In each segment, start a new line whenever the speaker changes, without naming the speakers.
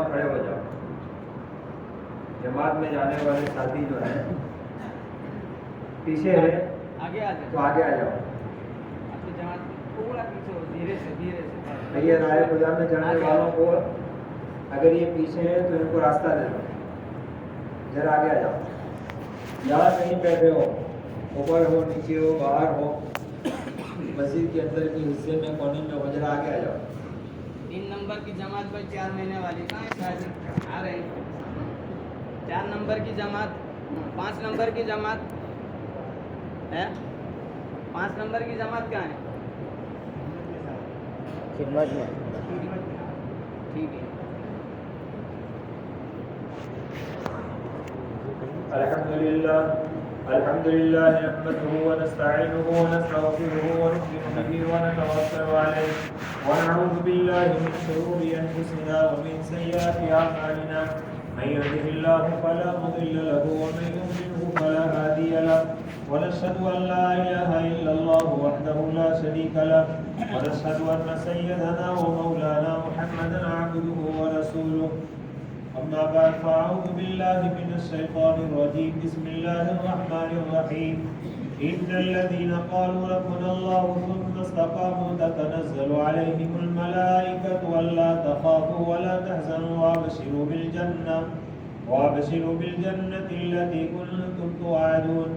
کھڑے ہو جاؤ. جماعت میں جانے والے ساتھی جو ہیں پیچھے ہے تو آگے آ جاؤ. یہ رائے خدا میں جانے والوں کو اگر یہ پیچھے ہیں تو ان کو راستہ دے دو. ذرا آگے آ جاؤ. جہاں کہیں بیٹھے ہو، اوپر ہو، نیچے ہو، باہر ہو، مسجد کے اندر کے حصے میں، کونے میں ہو، ذرا آگے آ جاؤ.
3 نمبر کی جماعت پر 4 مہینے والی کہاں ہے شاید آ رہے ہیں. 4 نمبر کی جماعت، 5 نمبر کی جماعت ہے. 5 نمبر کی جماعت کہاں ہے؟
خدمت میں.
ٹھیک ہے.
الحمد لله نحمده ونستعينه ونستغفره ونؤمن به ونتوكل عليه ونعوذ بالله من شرور انفسنا ومن سيئات اعمالنا. من يهده الله فلا مضل له ومن يضلله فلا هادي له. ونشهد ان لا اله الا الله وحده لا شريك له ونشهد ان سيدنا ومولانا محمدا عبده ورسوله. أما بعد فأعوذ بالله من الشيطان الرجيم. بسم الله الرحمن الرحيم. إن الذين قالوا ربنا الله ثم استقاموا تتنزل عليهم الملائكة ألا تخافوا ولا تحزنوا وأبشروا بالجنة التي كنتم توعدون.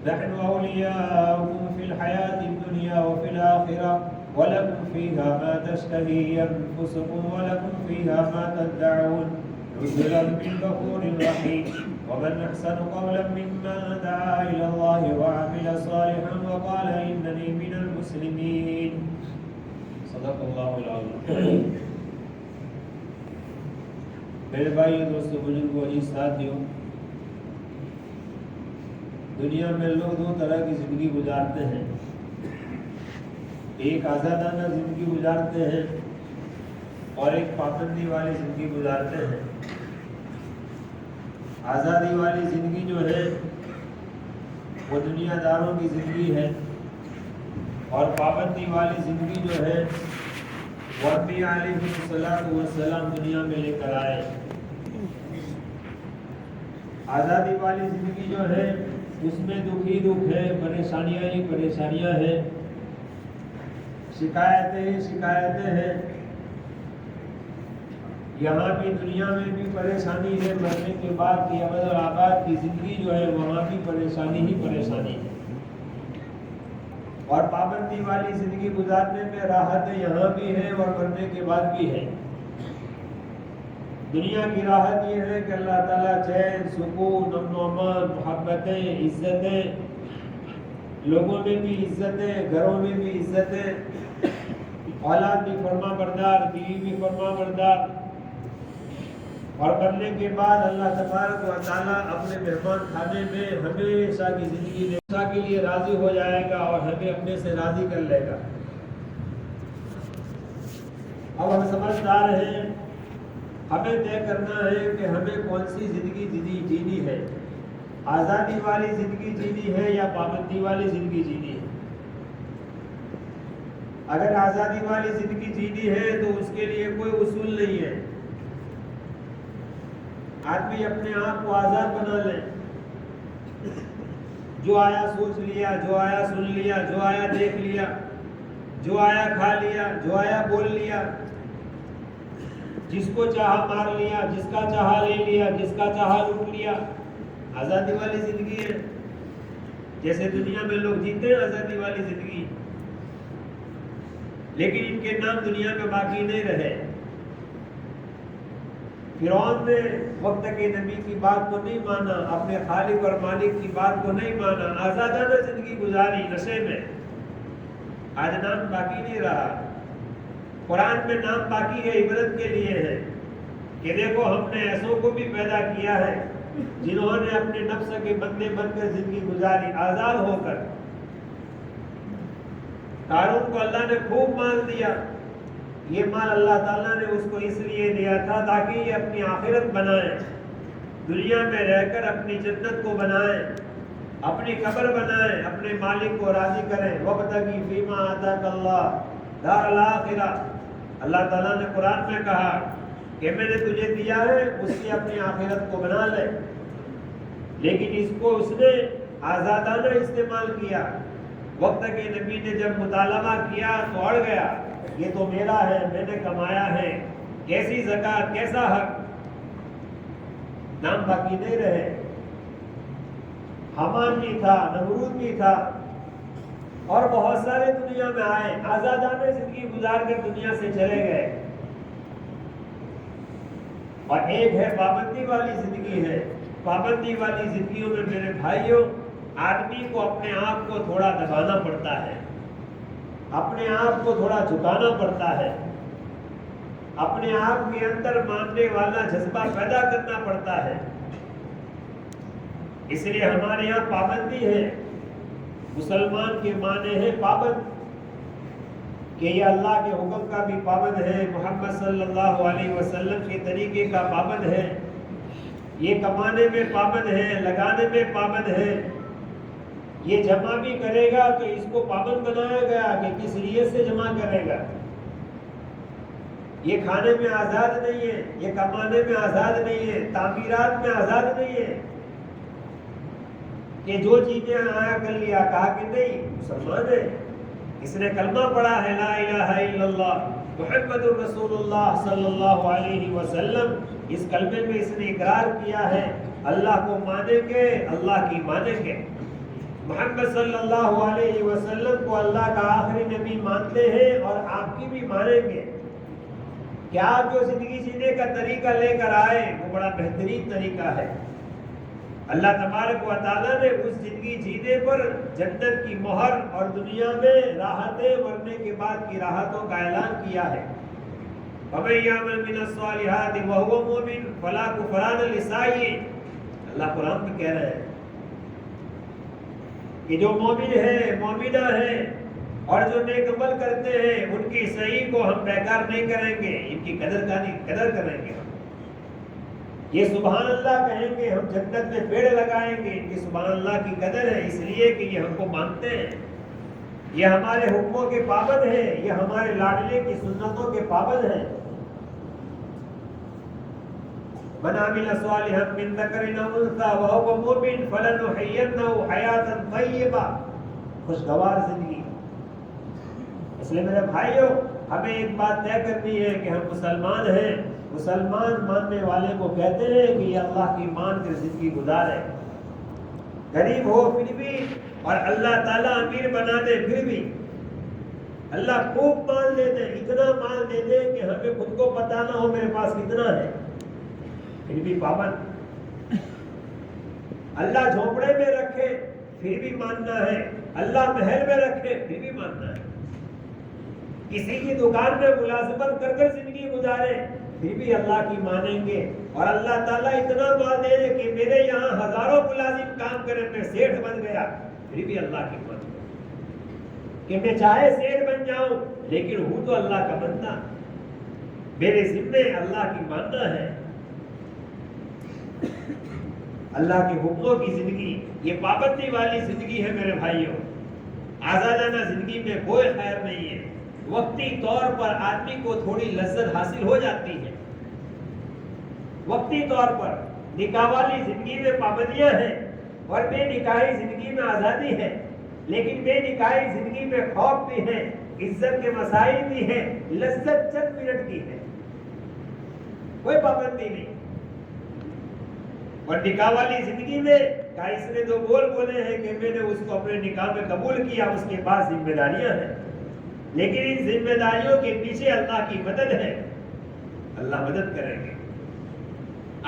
نحن أولياؤكم في الحياة الدنيا وفي الآخرة ولكم فيها ما تشتهي أنفسكم ولكم فيها ما تدعون. نزلا من غفور رحيم. ومن أحسن قولا ممن دعا إلى الله وعمل صالحا وقال إنني من المسلمين. صدق الله العظيم. میرے بھائی، دوستو، بزرگوں، عزیز ساتھیوں، دنیا میں لوگ دو طرح کی زندگی گزارتے ہیں. ایک آزادانہ زندگی گزارتے ہیں اور ایک پابندی والی زندگی گزارتے ہیں. آزادی والی زندگی جو ہے وہ دنیا داروں کی زندگی ہے اور پابندی والی زندگی جو ہے وہ انبیاء علیہ السلام دنیا میں لے کر آئے. آزادی والی زندگی جو ہے اس میں دکھ ہی دکھ ہے، پریشانیاں ہی پریشانیاں ہیں، شکایتیں ہی شکایتیں ہیں. یہاں بھی دنیا میں بھی پریشانی ہے، مرنے کے بعد کی ابد اور آباد کی زندگی جو ہے وہاں بھی پریشانی ہی پریشانی ہے. اور پابندی والی زندگی گزارنے میں راحت یہاں بھی ہے اور مرنے کے بعد بھی ہے. دنیا کی راحت یہ ہے کہ اللہ تعالیٰ چین، سکون، امن و امان، محبتیں، عزتیں، لوگوں میں بھی عزتیں، گھروں میں بھی عزتیں، اولاد بھی فرما بردار، بیوی بھی فرما بردار. اور مرنے کے بعد اللہ تبارک و تعالیٰ اپنے مہمان خانے میں ہمیشہ کی زندگی ہمیشہ کے لیے راضی ہو جائے گا اور ہمیں اپنے سے راضی کر لے گا. اب ہم سمجھدار ہیں، ہمیں طے کرنا ہے کہ ہمیں کون سی زندگی جینی ہے. آزادی والی زندگی جینی ہے یا پابندی والی زندگی جینی ہے. اگر آزادی والی زندگی جینی ہے تو اس کے لیے کوئی اصول نہیں ہے. آدمی اپنے آپ کو آزاد بنا لے، جو آیا سوچ لیا، جو آیا سن لیا، جو آیا دیکھ لیا، جو آیا کھا لیا، جو آیا بول لیا، جس کو چاہا مار لیا، جس کا چاہا لے لیا، جس کا چاہا لوٹ لیا. آزادی والی زندگی ہے. جیسے دنیا میں لوگ جیتے ہیں آزادی والی زندگی، لیکن ان کے نام دنیا میں باقی نہیں رہے. فرعون نے وقت کے نبی کی بات کو نہیں مانا، اپنے خالق اور مالک کی بات کو نہیں مانا، آزادانہ زندگی گزاری نشے میں. آج نام باقی نہیں رہا. قرآن میں نام باقی ہے، عبرت کے لیے ہے کہ دیکھو ہم نے ایسوں کو بھی پیدا کیا ہے جنہوں نے اپنے نفس کے بندے بن کر زندگی گزاری آزاد ہو کر. قارون کو اللہ نے خوب مال دیا. یہ مال اللہ تعالیٰ نے اس کو اس لیے دیا تھا تاکہ یہ اپنی آخرت بنائیں، دنیا میں رہ کر اپنی جنت کو بنائیں، اپنی قبر بنائیں، اپنے مالک کو راضی کریں. وَابْتَغِ فِيمَا آتَاكَ اللَّهُ دَارَ الْآخِرَةَ. اللہ تعالیٰ نے قرآن میں کہا کہ میں نے تجھے دیا ہے اس سے اپنی آخرت کو بنا لے، لیکن اس کو اس نے آزادانہ استعمال کیا۔ وقت کے نبی نے جب مطالبہ کیا تو اڑ گیا، یہ تو میرا ہے، میں نے کمایا ہے، کیسی زکوٰۃ، کیسا حق، نام باقی نہیں رہے۔ حمان بھی تھا، نمرود بھی تھا، اور بہت سارے دنیا میں آئے، آزادانہ زندگی گزار کر دنیا سے چلے گئے۔ اور ایک ہے پابندی والی زندگی ہے۔ پابندی والی زندگیوں میں میرے بھائیوں آدمی کو اپنے آپ کو تھوڑا دبانا پڑتا ہے، اپنے آپ کو تھوڑا جھکانا پڑتا ہے، اپنے آپ کے اندر ماننے والا جذبہ پیدا کرنا پڑتا ہے۔ اس لیے ہمارے یہاں پابندی ہے۔ مسلمان کے معنی ہے پابند، کہ یہ اللہ کے حکم کا بھی پابند ہے، محمد صلی اللہ علیہ وسلم کے طریقے کا پابند ہے، یہ کمانے میں پابند ہے، لگانے میں پابند ہے، یہ جمع بھی کرے گا تو اس کو پابند بنایا گیا کہ کس نیت سے جمع کرے گا۔ یہ کھانے میں آزاد نہیں ہے، یہ کمانے میں آزاد نہیں ہے، تعمیرات میں آزاد نہیں ہے کہ جو چیزیں آیا کر لیا، کہا کہ نہیں مسلمان ہے، اس نے کلمہ پڑھا ہے لا الہ الا اللہ محمد الرسول اللہ صلی اللہ علیہ وسلم، اس کلمے میں اس نے اقرار کیا ہے اللہ کو مانیں گے، اللہ کی مانیں گے، محمد صلی اللہ علیہ وسلم کو اللہ کا آخری نبی مانتے ہیں اور آپ کی بھی مانیں گے۔ کہ آپ جو زندگی جینے کا طریقہ لے کر آئے وہ بڑا بہترین طریقہ ہے۔ اللہ تبارک و تعالیٰ نے اس زندگی جینے پر جنت کی مہر اور دنیا میں راحتیں، مرنے کے بعد کی راحتوں کا اعلان کیا ہے۔ وَمَن يَعْمَلْ مِنَ الصَّالِحَاتِ وَهُوَ مُؤْمِنٌ فَلَا كُفْرَانَ لِسَعْيِهِ، اللہ قرآن میں کہہ رہے ہیں کہ جو مومن ہے، مومنہ ہے اور جو نیک عمل کرتے ہیں ان کی صحیح کو ہم بیکار نہیں کریں گے، ان کی قدر کریں گے۔ یہ سبحان اللہ کہیں گے، ہم جنت میں پیڑ لگائیں گے، ان کی سبحان اللہ کی قدر ہے، اس لیے کہ یہ ہم کو مانتے ہیں، یہ ہمارے حکموں کے پابند ہیں، یہ ہمارے لاڈلے کی سنتوں کے پابند ہیں۔ من عمل صالحا من ذکر او انثى وهو مؤمن فلنحيينه حیاتا طیبہ، خوشگوار زندگی۔ اس لیے میرے بھائیوں ہمیں ایک بات طے کرنی ہے کہ ہم مسلمان ہیں۔ مسلمان ماننے والے کو کہتے ہیں کہ یہ اللہ کی مان کر زندگی گزارے، غریب ہو پھر بھی، اور اللہ تعالیٰ امیر بنا دے پھر بھی، اللہ خوب مال دے دے، اتنا مال دے دے کہ ہمیں خود کو پتہ نہ ہو میرے پاس کتنا ہے، پھر بھی پابند۔ اللہ جھونپڑے میں رکھے پھر بھی ماننا ہے، اللہ محل میں رکھے پھر بھی ماننا ہے، کسی کی دکان میں ملازمت کر کر زندگی گزارے پھر بھی اللہ کی مانیں گے، اور اللہ تعالیٰ اتنا مال دے دے کہ میرے یہاں ہزاروں ملازم کام کرے میں سیٹھ بن گیا پھر بھی اللہ کی مانیں گے، کہ میں چاہے سیٹھ بن جاؤں لیکن ہوں تو اللہ کا بندہ، میرے ذمے اللہ کی ماننا ہے۔ اللہ کے حکموں کی زندگی یہ پابندی والی زندگی ہے میرے بھائیوں۔ آزادانہ زندگی میں کوئی خیر نہیں ہے، وقتی طور پر آدمی کو تھوڑی لذت حاصل ہو جاتی ہے، وقتی طور پر۔ نکاح والی زندگی میں پابندیاں ہیں اور بے نکاحی زندگی میں آزادی ہے، لیکن بے نکاحی زندگی میں خوف بھی ہے، عزت کے مسائل بھی ہیں، لذت چند منٹ کی ہے، کوئی پابندی نہیں۔ اور نکاح والی زندگی میں اس نے دو بول بولے ہیں کہ میں نے اس کو اپنے نکاح میں قبول کیا، اس کے بعد ذمہ داریاں ہیں، لیکن ان ذمہ داریوں کے پیچھے اللہ کی مدد ہے، اللہ مدد کریں گے۔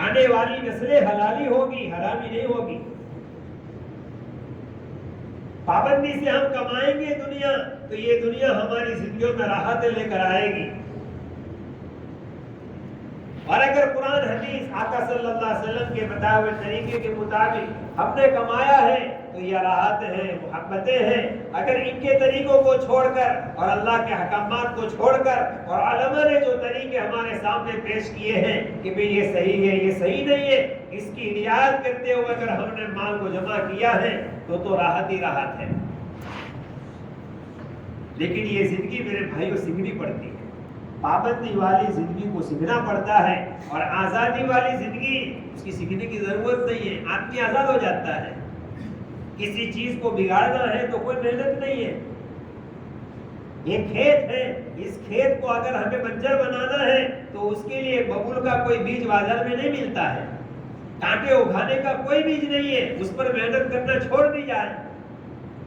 آنے والی نسلیں حلالی ہوگی، حرامی نہیں ہوگی۔ پابندی سے ہم کمائیں گے دنیا تو یہ دنیا ہماری زندگیوں میں راحت لے کر آئے گی، اور اگر قرآن حدیث آقا صلی اللہ علیہ وسلم کے بتائے ہوئے طریقے کے مطابق ہم نے کمایا ہے تو یہ راحت ہیں، محبتیں ہیں۔ اگر ان کے طریقوں کو چھوڑ کر اور اللہ کے حکامات کو چھوڑ کر اور علماء نے جو طریقے ہمارے سامنے پیش کیے ہیں کہ بھئی یہ صحیح ہے، یہ صحیح نہیں ہے، اس کی رعایت کرتے ہوئے اگر ہم نے مال کو جمع کیا ہے تو راحت ہی راحت ہے۔ لیکن یہ زندگی میرے بھائیوں سیکھنی پڑتی ہے، پابندی والی زندگی کو سیکھنا پڑتا ہے، اور آزادی والی زندگی اس کی سیکھنے کی ضرورت نہیں ہے، آدمی آزاد ہو جاتا ہے۔ کسی چیز کو بگاڑنا ہے تو کوئی محنت نہیں ہے۔ یہ کھیت ہے، اس کھیت کو اگر ہمیں بنجر بنانا ہے تو اس کے لیے ببول کا کوئی بیج بازار میں نہیں ملتا ہے، کانٹے اگانے کا کوئی بیج نہیں ہے، اس پر محنت کرنا چھوڑ دی جائے،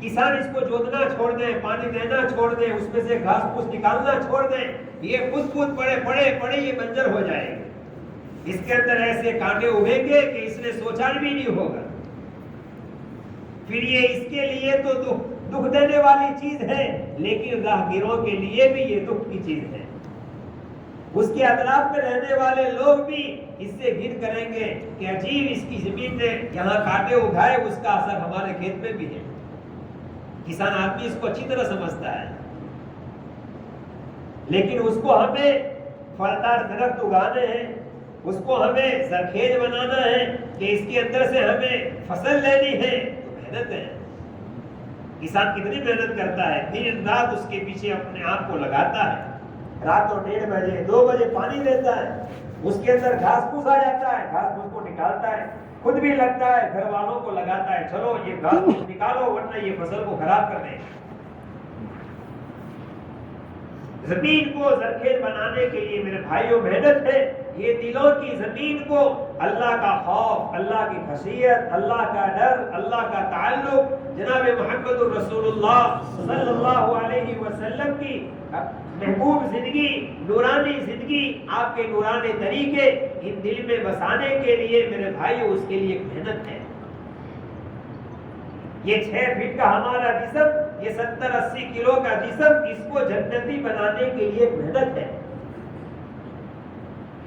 کسان اس کو جوتنا چھوڑ دیں، پانی دینا چھوڑ دیں، اس میں سے گھاس پھوس نکالنا چھوڑ دیں، یہ خود پڑے یہ بنجر ہو جائے گا۔ اس کے اندر ایسے کانٹے اگیں گے کہ اس نے سوچا بھی نہیں ہوگا۔ پھر یہ اس کے لیے تو دکھ دینے والی چیز ہے، لیکن راہگیروں کے لیے بھی یہ دکھ کی چیز ہے۔ اس کے اطراف میں رہنے والے لوگ بھی اس سے گھن کریں گے کہ عجیب اس کی زمین نے یہاں کانٹے اگائے، اس کا اثر ہمارے کھیت میں بھی ہے۔ کسان آدمی اس کو اچھی طرح سمجھتا ہے، لیکن اس کو ہمیں پھلدار درخت اگانے ہیں، اس کو ہمیں زرخیز بنانا ہے کہ اس کے اندر سے ہمیں فصل لینی ہے، تو محنت ہے۔ کسان کتنی محنت کرتا ہے، دن رات اس کے پیچھے اپنے آپ کو لگاتا ہے، رات کو 1:30 بجے 2 بجے پانی دیتا ہے، اس کے اندر گھاس پھوس آ جاتا ہے، گھاس پھوس کو نکالتا ہے، خود بھی لگتا ہے، گھر والوں کو لگاتا ہے، چلو یہ گھاس پھوس نکالو ورنہ یہ فصل کو خراب کر دیں۔ زمین کو زرخیز بنانے کے لیے میرے بھائیوں محنت ہے۔ یہ دلوں کی زمین کو اللہ کا خوف، اللہ کی خشیت، اللہ کا ڈر، اللہ کا تعلق، جناب محمد الرسول اللہ صلی اللہ علیہ وسلم کی محبوب زندگی، نورانی زندگی، آپ کے نورانی طریقے ان دل میں بسانے کے لیے میرے بھائیوں اس کے لیے ایک محنت ہے۔ یہ 6 فٹ کا ہمارا جسم، یہ 70-80 کلو کا جسم، اس کو جنتی بنانے کے لیے محنت ہے،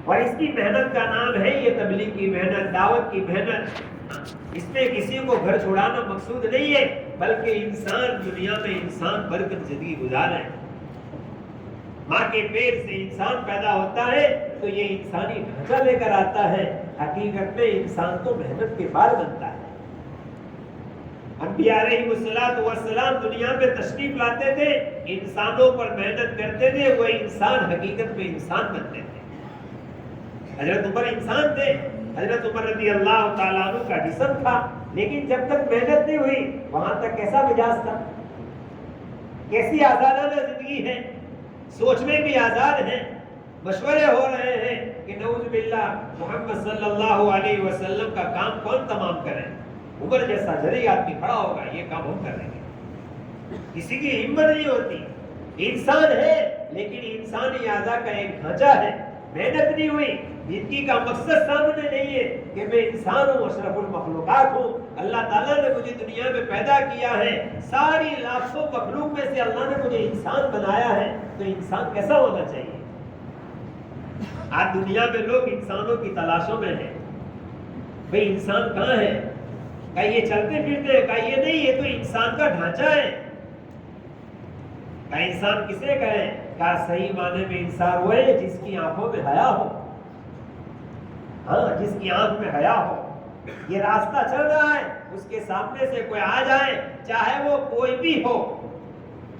اور اس کی محنت کا نام ہے یہ تبلیغ کی محنت، دعوت کی محنت۔ اس میں کسی کو گھر چھوڑانا مقصود نہیں ہے، بلکہ انسان دنیا میں انسان برکت زندگی گزارے۔ ماں کے پیٹ سے انسان پیدا ہوتا ہے تو یہ انسانی ڈھانچہ لے کر آتا ہے، حقیقت میں انسان تو محنت کے بعد بنتا ہے۔ انبیاء علیہ السلام دنیا میں تشریف لاتے تھے، انسانوں پر محنت کرتے تھے، وہ انسان حقیقت میں انسان بنتے تھے۔ حضرت عمر انسان تھے، حضرت عمر رضی اللہ تعالیٰ عنہ کا جسم تھا، لیکن جب تک محنت نہیں ہوئی وہاں تک کیسا مزاج تھا، کیسی آزادانہ زندگی ہے، سوچ میں بھی آزاد ہیں، مشورے ہو رہے ہیں کہ نعوذ باللہ محمد صلی اللہ علیہ وسلم کا کام کون تمام کرے، عمر جیسا جری آدمی کھڑا ہوگا، یہ کام ہم کر لیں گے، کسی کی ہمت نہیں ہوتی۔ انسان ہے لیکن انسانی اعضاء کا ایک ڈھانچہ ہے، محنت نہیں ہوئی، زندگی کا مقصد سامنے نہیں ہے کہ میں انسان ہوں، اشرف المخلوقات ہوں، اللہ تعالیٰ نے مجھے دنیا میں پیدا کیا ہے، ساری لاکھوں مخلوق میں سے اللہ نے مجھے انسان بنایا ہے، تو انسان کیسا ہونا چاہیے؟ آج دنیا میں لوگ انسانوں کی تلاشوں میں ہیں، بھئی انسان کہاں ہے؟ کہ یہ چلتے پھرتے ہیں، کہ یہ نہیں، یہ تو انسان کا ڈھانچہ ہے۔ کہ انسان کسے کہیں؟ کہ صحیح معنی میں انسان ہوئے جس کی آنکھوں میں حیا ہو، ہاں جس کی آنکھ میں حیا ہو۔ یہ راستہ چل رہا ہے، اس کے سامنے سے کوئی آ جائے، چاہے وہ کوئی بھی ہو،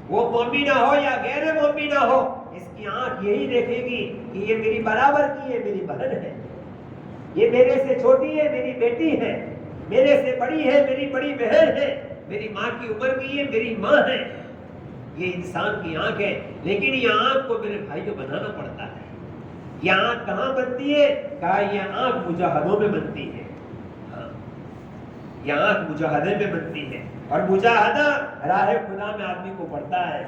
وہ مومنہ ہو یا غیر مومنہ ہو، اس کی آنکھ یہی دیکھے گی کہ یہ میری برابر کی ہے، میری بہن ہے، یہ میرے سے چھوٹی ہے، میری بیٹی ہے، میرے سے بڑی ہے، میری بڑی بہن ہے، میری ماں کی عمر کی ہے، میری ماں ہے۔ یہ انسان کی آنکھ ہے، لیکن یہ آنکھ کو میرے بھائی کو بنانا پڑتا ہے۔ یہ آنکھ کہاں بنتی ہے؟ کہا یہ آنکھ مجاہدوں میں بنتی ہے، یہ آنکھ مجاہدے میں بنتی ہے، اور مجاہدہ راہ خدا میں آدمی کو پڑتا ہے۔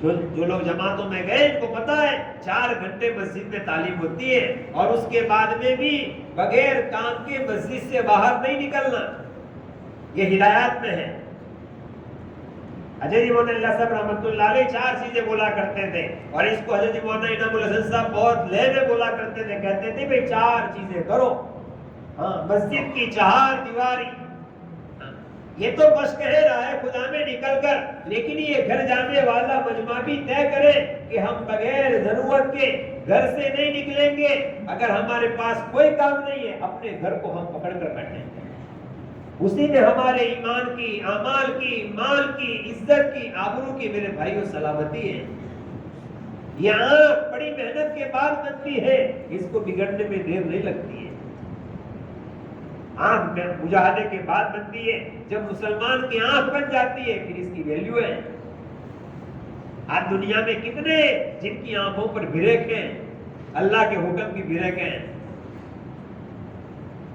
جو لوگ جماعتوں میں گئے ان کو پتا ہے 4 گھنٹے مسجد میں تعلیم ہوتی ہے، اور اس کے بعد میں بھی بغیر کام کے مسجد سے باہر نہیں نکلنا، یہ ہدایات میں ہے۔ حضرت مولانا اللہ صاحب رحمۃ اللہ علیہ 4 چیزیں بولا کرتے تھے، اور اس کو حضرت مولانا انعام الحسن صاحب بہت لے میں بولا کرتے تھے، کہتے تھے بھئی 4 چیزیں کرو، ہاں مسجد کی 4 دیواری، یہ تو بس کہے رہا ہے خدا میں نکل کر، لیکن یہ گھر جانے والا مجمع بھی طے کرے کہ ہم بغیر ضرورت کے گھر سے نہیں نکلیں گے، اگر ہمارے پاس کوئی کام نہیں ہے اپنے گھر کو ہم پکڑ کر بیٹھیں گے، اسی میں ہمارے ایمان کی، اعمال کی، مال کی، عزت کی، آبرو کی میرے بھائیوں سلامتی ہے۔
یہ آنکھ بڑی محنت کے بعد بنتی ہے، اس کو بگڑنے میں دیر نہیں لگتی ہے۔ آنکھ مجاہدے کے بعد بنتی ہے، جب مسلمان کی آنکھ بن جاتی ہے پھر اس کی ویلیو ہے۔ آج دنیا میں کتنے جن کی آنکھوں پر بریک ہیں، اللہ کے حکم کی بریک ہیں،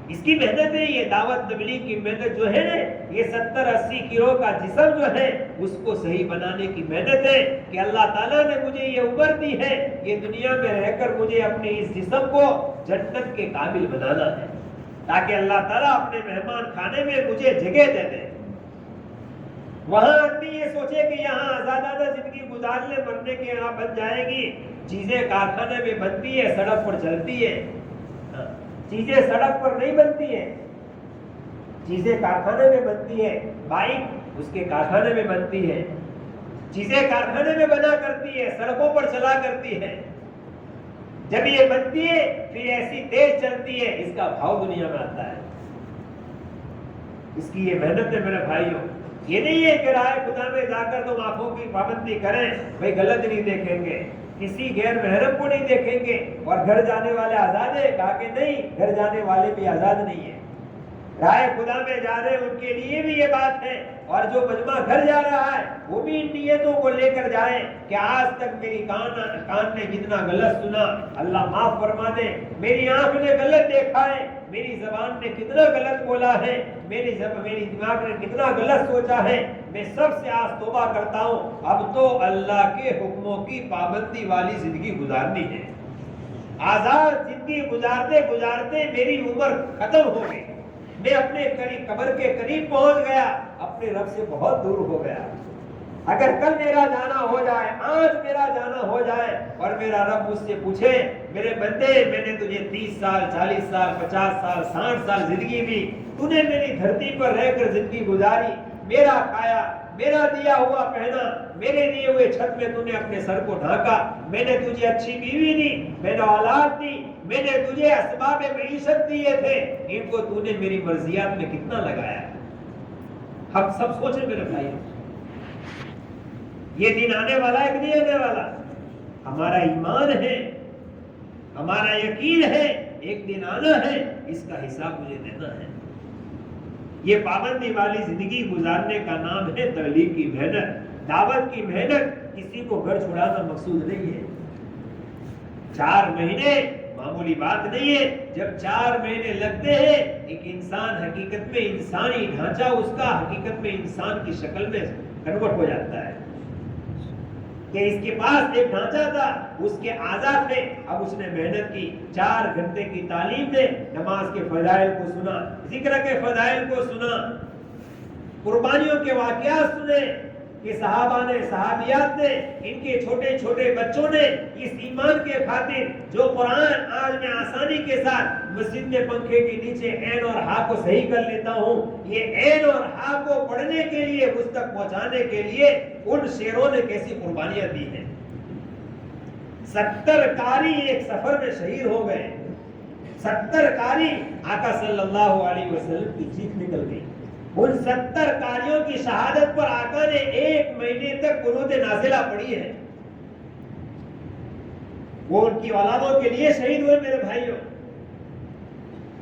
اس کی محنت ہے، یہ دعوت تبلیغ کی محنت جو ہے نا، یہ 70-80 کلو کا جسم جو ہے اس کو صحیح بنانے کی محنت ہے کہ اللہ تعالیٰ نے مجھے یہ عمر دی ہے، یہ دنیا میں رہ کر مجھے اپنے اس جسم کو جنت کے قابل بنانا ہے، تاکہ اللہ تعالیٰ اپنے مہمان خانے میں مجھے جگہ دے دے۔ وہاں آدمی یہ سوچے کہ یہاں آزادانہ زندگی گزارنے مرنے کے یہاں بن جائے گی، چیزیں کارخانے میں بنتی ہے، سڑک پر چلتی ہے، چیزیں سڑک پر نہیں بنتی ہیں، چیزیں کارخانے میں بنتی ہے، بائک اس کے کارخانے میں بنتی ہے، چیزیں کارخانے میں بنا کرتی ہے، سڑکوں پر چلا کرتی ہے۔ جب یہ بنتی ہے پھر ایسی تیز چلتی ہے، اس کا بھاؤ دنیا میں آتا ہے، اس کی یہ محنت ہے میرے بھائیوں۔ یہ نہیں ہے کہ رائے خدا میں جا کر تم آنکھوں کی پابندی کریں، بھائی غلط نہیں دیکھیں گے، کسی غیر محرم کو نہیں دیکھیں گے، اور گھر جانے والے آزاد ہیں، کہا کہ نہیں، گھر جانے والے بھی آزاد نہیں ہیں، رائے خدا میں جا رہے ہیں ان کے لیے بھی یہ بات ہے، اور جو مجمع گھر جا رہا ہے وہ بھی ان نیتوں کو لے کر جائے کہ آج تک میری کان نے جتنا غلط سنا اللہ معاف فرما دے، میری آنکھ نے غلط دیکھا ہے، میری زبان نے کتنا غلط بولا ہے، میری دماغ نے کتنا غلط سوچا ہے، میں سب سے آج توبہ کرتا ہوں، اب تو اللہ کے حکموں کی پابندی والی زندگی گزارنی ہے۔ آزاد زندگی گزارتے گزارتے میری عمر ختم ہو گئی، میں اپنے قبر کے قریب پہنچ گیا، اپنے رب سے بہت دور ہو گیا۔ اگر کل میرا جانا ہو جائے، آج میرا جانا ہو جائے، اور میرا رب مجھ سے پوچھے میرے بندے میں نے تجھے 30 سال 40 سال 50 سال 60 سال زندگی دی، تو نے میری دھرتی پر رہ کر زندگی گزاری، میرا کھایا، میرا دیا ہوا پہنا، میرے دیے ہوئے چھت میں تو نے اپنے سر کو ڈھانکا، میں نے تجھے اچھی بیوی دی، میں نے اولاد دی، میں نے تجھے اسباب معیشت دیے تھے، ان کو تو نے میری مرضیات میں کتنا لگایا؟ ہم سب سوچیں میرے بھائی، یہ دن آنے والا ہے کہ نہیں آنے والا؟ ہمارا ایمان ہے، ہمارا یقین ہے، ایک دن آنا ہے، اس کا حساب مجھے دینا ہے۔ یہ پابندی والی زندگی گزارنے کا نام ہے تبلیغ کی محنت، دعوت کی محنت، کسی کو گھر چھڑانا مقصود نہیں ہے۔ 4 مہینے معمولی بات نہیں ہے، جب 4 مہینے لگتے ہیں ایک انسان حقیقت میں انسانی ڈھانچہ اس کا حقیقت میں انسان کی شکل میں کنورٹ ہو جاتا ہے، کہ اس کے پاس ایک ڈھانچہ تھا، اس کے اعضاء تھے، اب اس نے محنت کی، 4 گھنٹے کی تعلیم نے، نماز کے فضائل کو سنا، ذکر کے فضائل کو سنا، قربانیوں کے واقعات سنے کہ صحابہ نے، صحابیات نے، ان کے چھوٹے چھوٹے بچوں نے اس ایمان کے خاطر جو قرآن آج میں آسانی کے ساتھ مسجد میں پنکھے کے نیچے عین اور ہا کو صحیح کر لیتا ہوں، یہ عین اور ہا کو پڑھنے کے لیے، مجھ تک پہنچانے کے لیے ان شیروں نے کیسی قربانیاں دی ہیں۔ 70 قاری ایک سفر میں شہید ہو گئے، 70 قاری، آقا صلی اللہ علیہ وسلم کی چیخ نکل گئی۔ ان 70 قاریوں کی شہادت پر آقا نے 1 مہینے تک قنوت نازلہ پڑھی ہے، وہ ان کی اولادوں کے لیے شہید ہوئے میرے بھائیوں،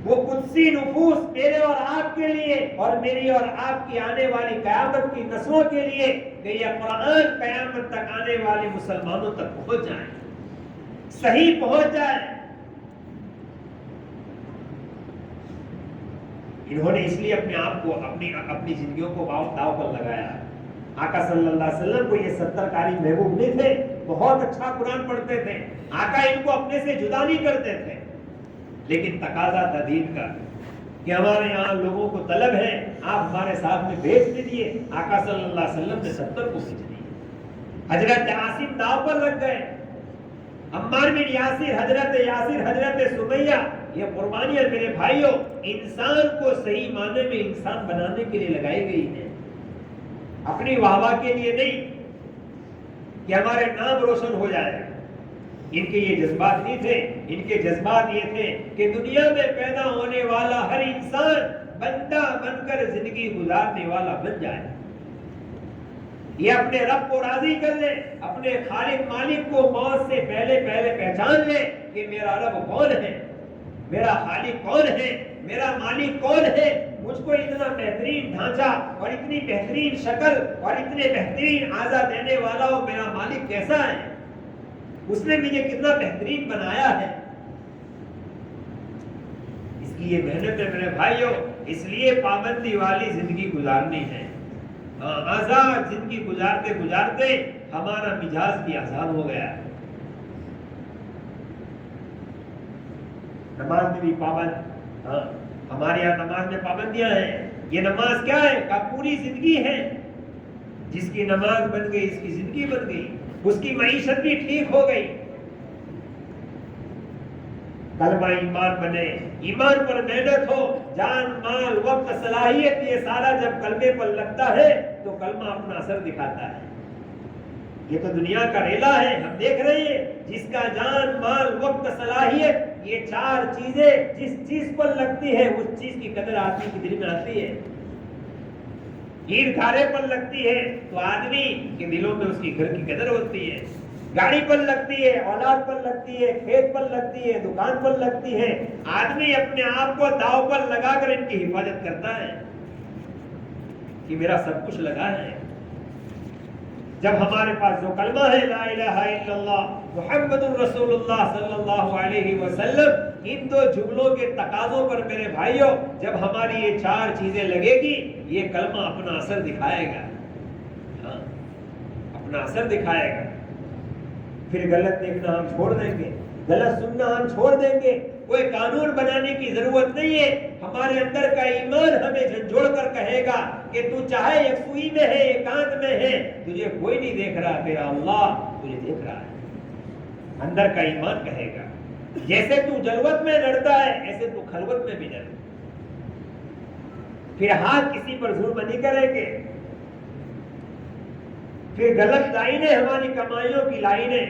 وہ قدسی نفوس میرے اور آپ کے لیے اور میری اور آپ کی آنے والی قیامت کی نسلوں کے لیے، کہ یہ قرآن قیامت تک آنے والے مسلمانوں تک پہنچ جائے، صحیح پہنچ جائے۔ انہوں نے اس لیے اپنے آپ کو، اپنی زندگیوں کو داؤ پر لگایا۔ آقا صلی اللہ علیہ وسلم کو یہ 70 قاری محبوب نہیں تھے، بہت اچھا قرآن پڑھتے تھے، آقا ان کو اپنے سے جدا نہیں کرتے تھے، لیکن تقاضا تھا دین کا کہ ہمارے یہاں لوگوں کو طلب ہے، آپ ہمارے ساتھ میں بھیج دیجیے۔ آقا صلی اللہ علیہ وسلم نے 70 کو بھیج دیے۔ حضرت عاصم داؤ پر لگ گئے، عمار بن یاسر، حضرت یاسر، حضرت سمیہ، یہ قربانیاں میرے بھائیوں انسان کو صحیح معنی میں انسان بنانے کے لیے لگائی گئی ہیں، اپنی واہ کے لیے نہیں کہ ہمارے نام روشن ہو جائے۔ ان کے یہ جذبات نہیں تھے، ان کے جذبات یہ تھے کہ دنیا میں پیدا ہونے والا ہر انسان بندہ بن کر زندگی گزارنے والا بن جائے۔ یہ اپنے رب کو راضی کر لے, اپنے خالق مالک کو موت سے پہلے پہچان لے کہ میرا رب کون ہے, میرا خالق کون ہے, میرا مالک کون ہے. مجھ کو اتنا بہترین ڈھانچہ اور اتنی بہترین شکل اور اتنے بہترین اعضاء دینے والا ہو میرا مالک کیسا ہے, اس نے مجھے کتنا بہترین بنایا ہے. اس کی یہ محنت ہے میرے بھائیوں, اس لیے پابندی والی زندگی گزارنی ہے. آزاد زندگی گزارتے گزارتے ہمارا مزاج بھی آزاد ہو گیا. نماز میں بھی پابند, ہمارے یہاں نماز میں پابندیاں ہیں. یہ نماز کیا ہے؟ کہ پوری زندگی ہے. جس کی نماز بن گئی اس کی زندگی بن گئی, اس کی معیشت بھی ٹھیک ہو گئی. کلمہ ایمان بنے, ایمان پر محنت ہو, جان مال وقت صلاحیت یہ سارا جب کلمے پر لگتا ہے تو کلمہ اپنا اثر دکھاتا ہے. یہ تو دنیا کا ریلا ہے, ہم دیکھ رہے ہیں جس کا جان مال وقت صلاحیت یہ چار چیزیں جس چیز پر لگتی ہے اس چیز کی قدر آدمی کی دل میں آتی ہے. ہیر کھارے پر لگتی ہے تو آدمی کے دلوں میں اس کی گھر کی قدر ہوتی ہے. گاڑی پر لگتی ہے, اولاد پر لگتی ہے, کھیت پر لگتی ہے, دکان پر لگتی ہے. آدمی اپنے آپ کو داؤ پر لگا کر ان کی حفاظت کرتا ہے کہ میرا سب کچھ لگا ہے. جب ہمارے پاس جو کلمہ ہے لا الہ الا اللہ محمد رسول اللہ صلی اللہ علیہ وسلم, ان دو جملوں کے تقاضوں پر میرے بھائیوں جب ہماری یہ چار چیزیں لگے گی یہ کلمہ اپنا اثر دکھائے گا, اپنا اثر دکھائے گا. پھر غلط دیکھنا ہم چھوڑ دیں گے, غلط سننا ہم چھوڑ دیں گے. کوئی قانون بنانے کی ضرورت نہیں ہے. ہمارے اندر کا ایمان ہمیں جھنجھوڑ کر کہے گا کہ تو چاہے یکسوئی میں ہے, ایکانت میں ہے, تجھے کوئی نہیں دیکھ رہا, تیرا اللہ تجھے دیکھ رہا ہے. اندر کا ایمان کہے گا جیسے تو جلوت میں لڑتا ہے ایسے تو خلوت میں بھی لڑ. پھر ہاتھ کسی پر ظلم نہیں کریں گے. پھر غلط لائنیں ہماری کمائیوں کی لائنیں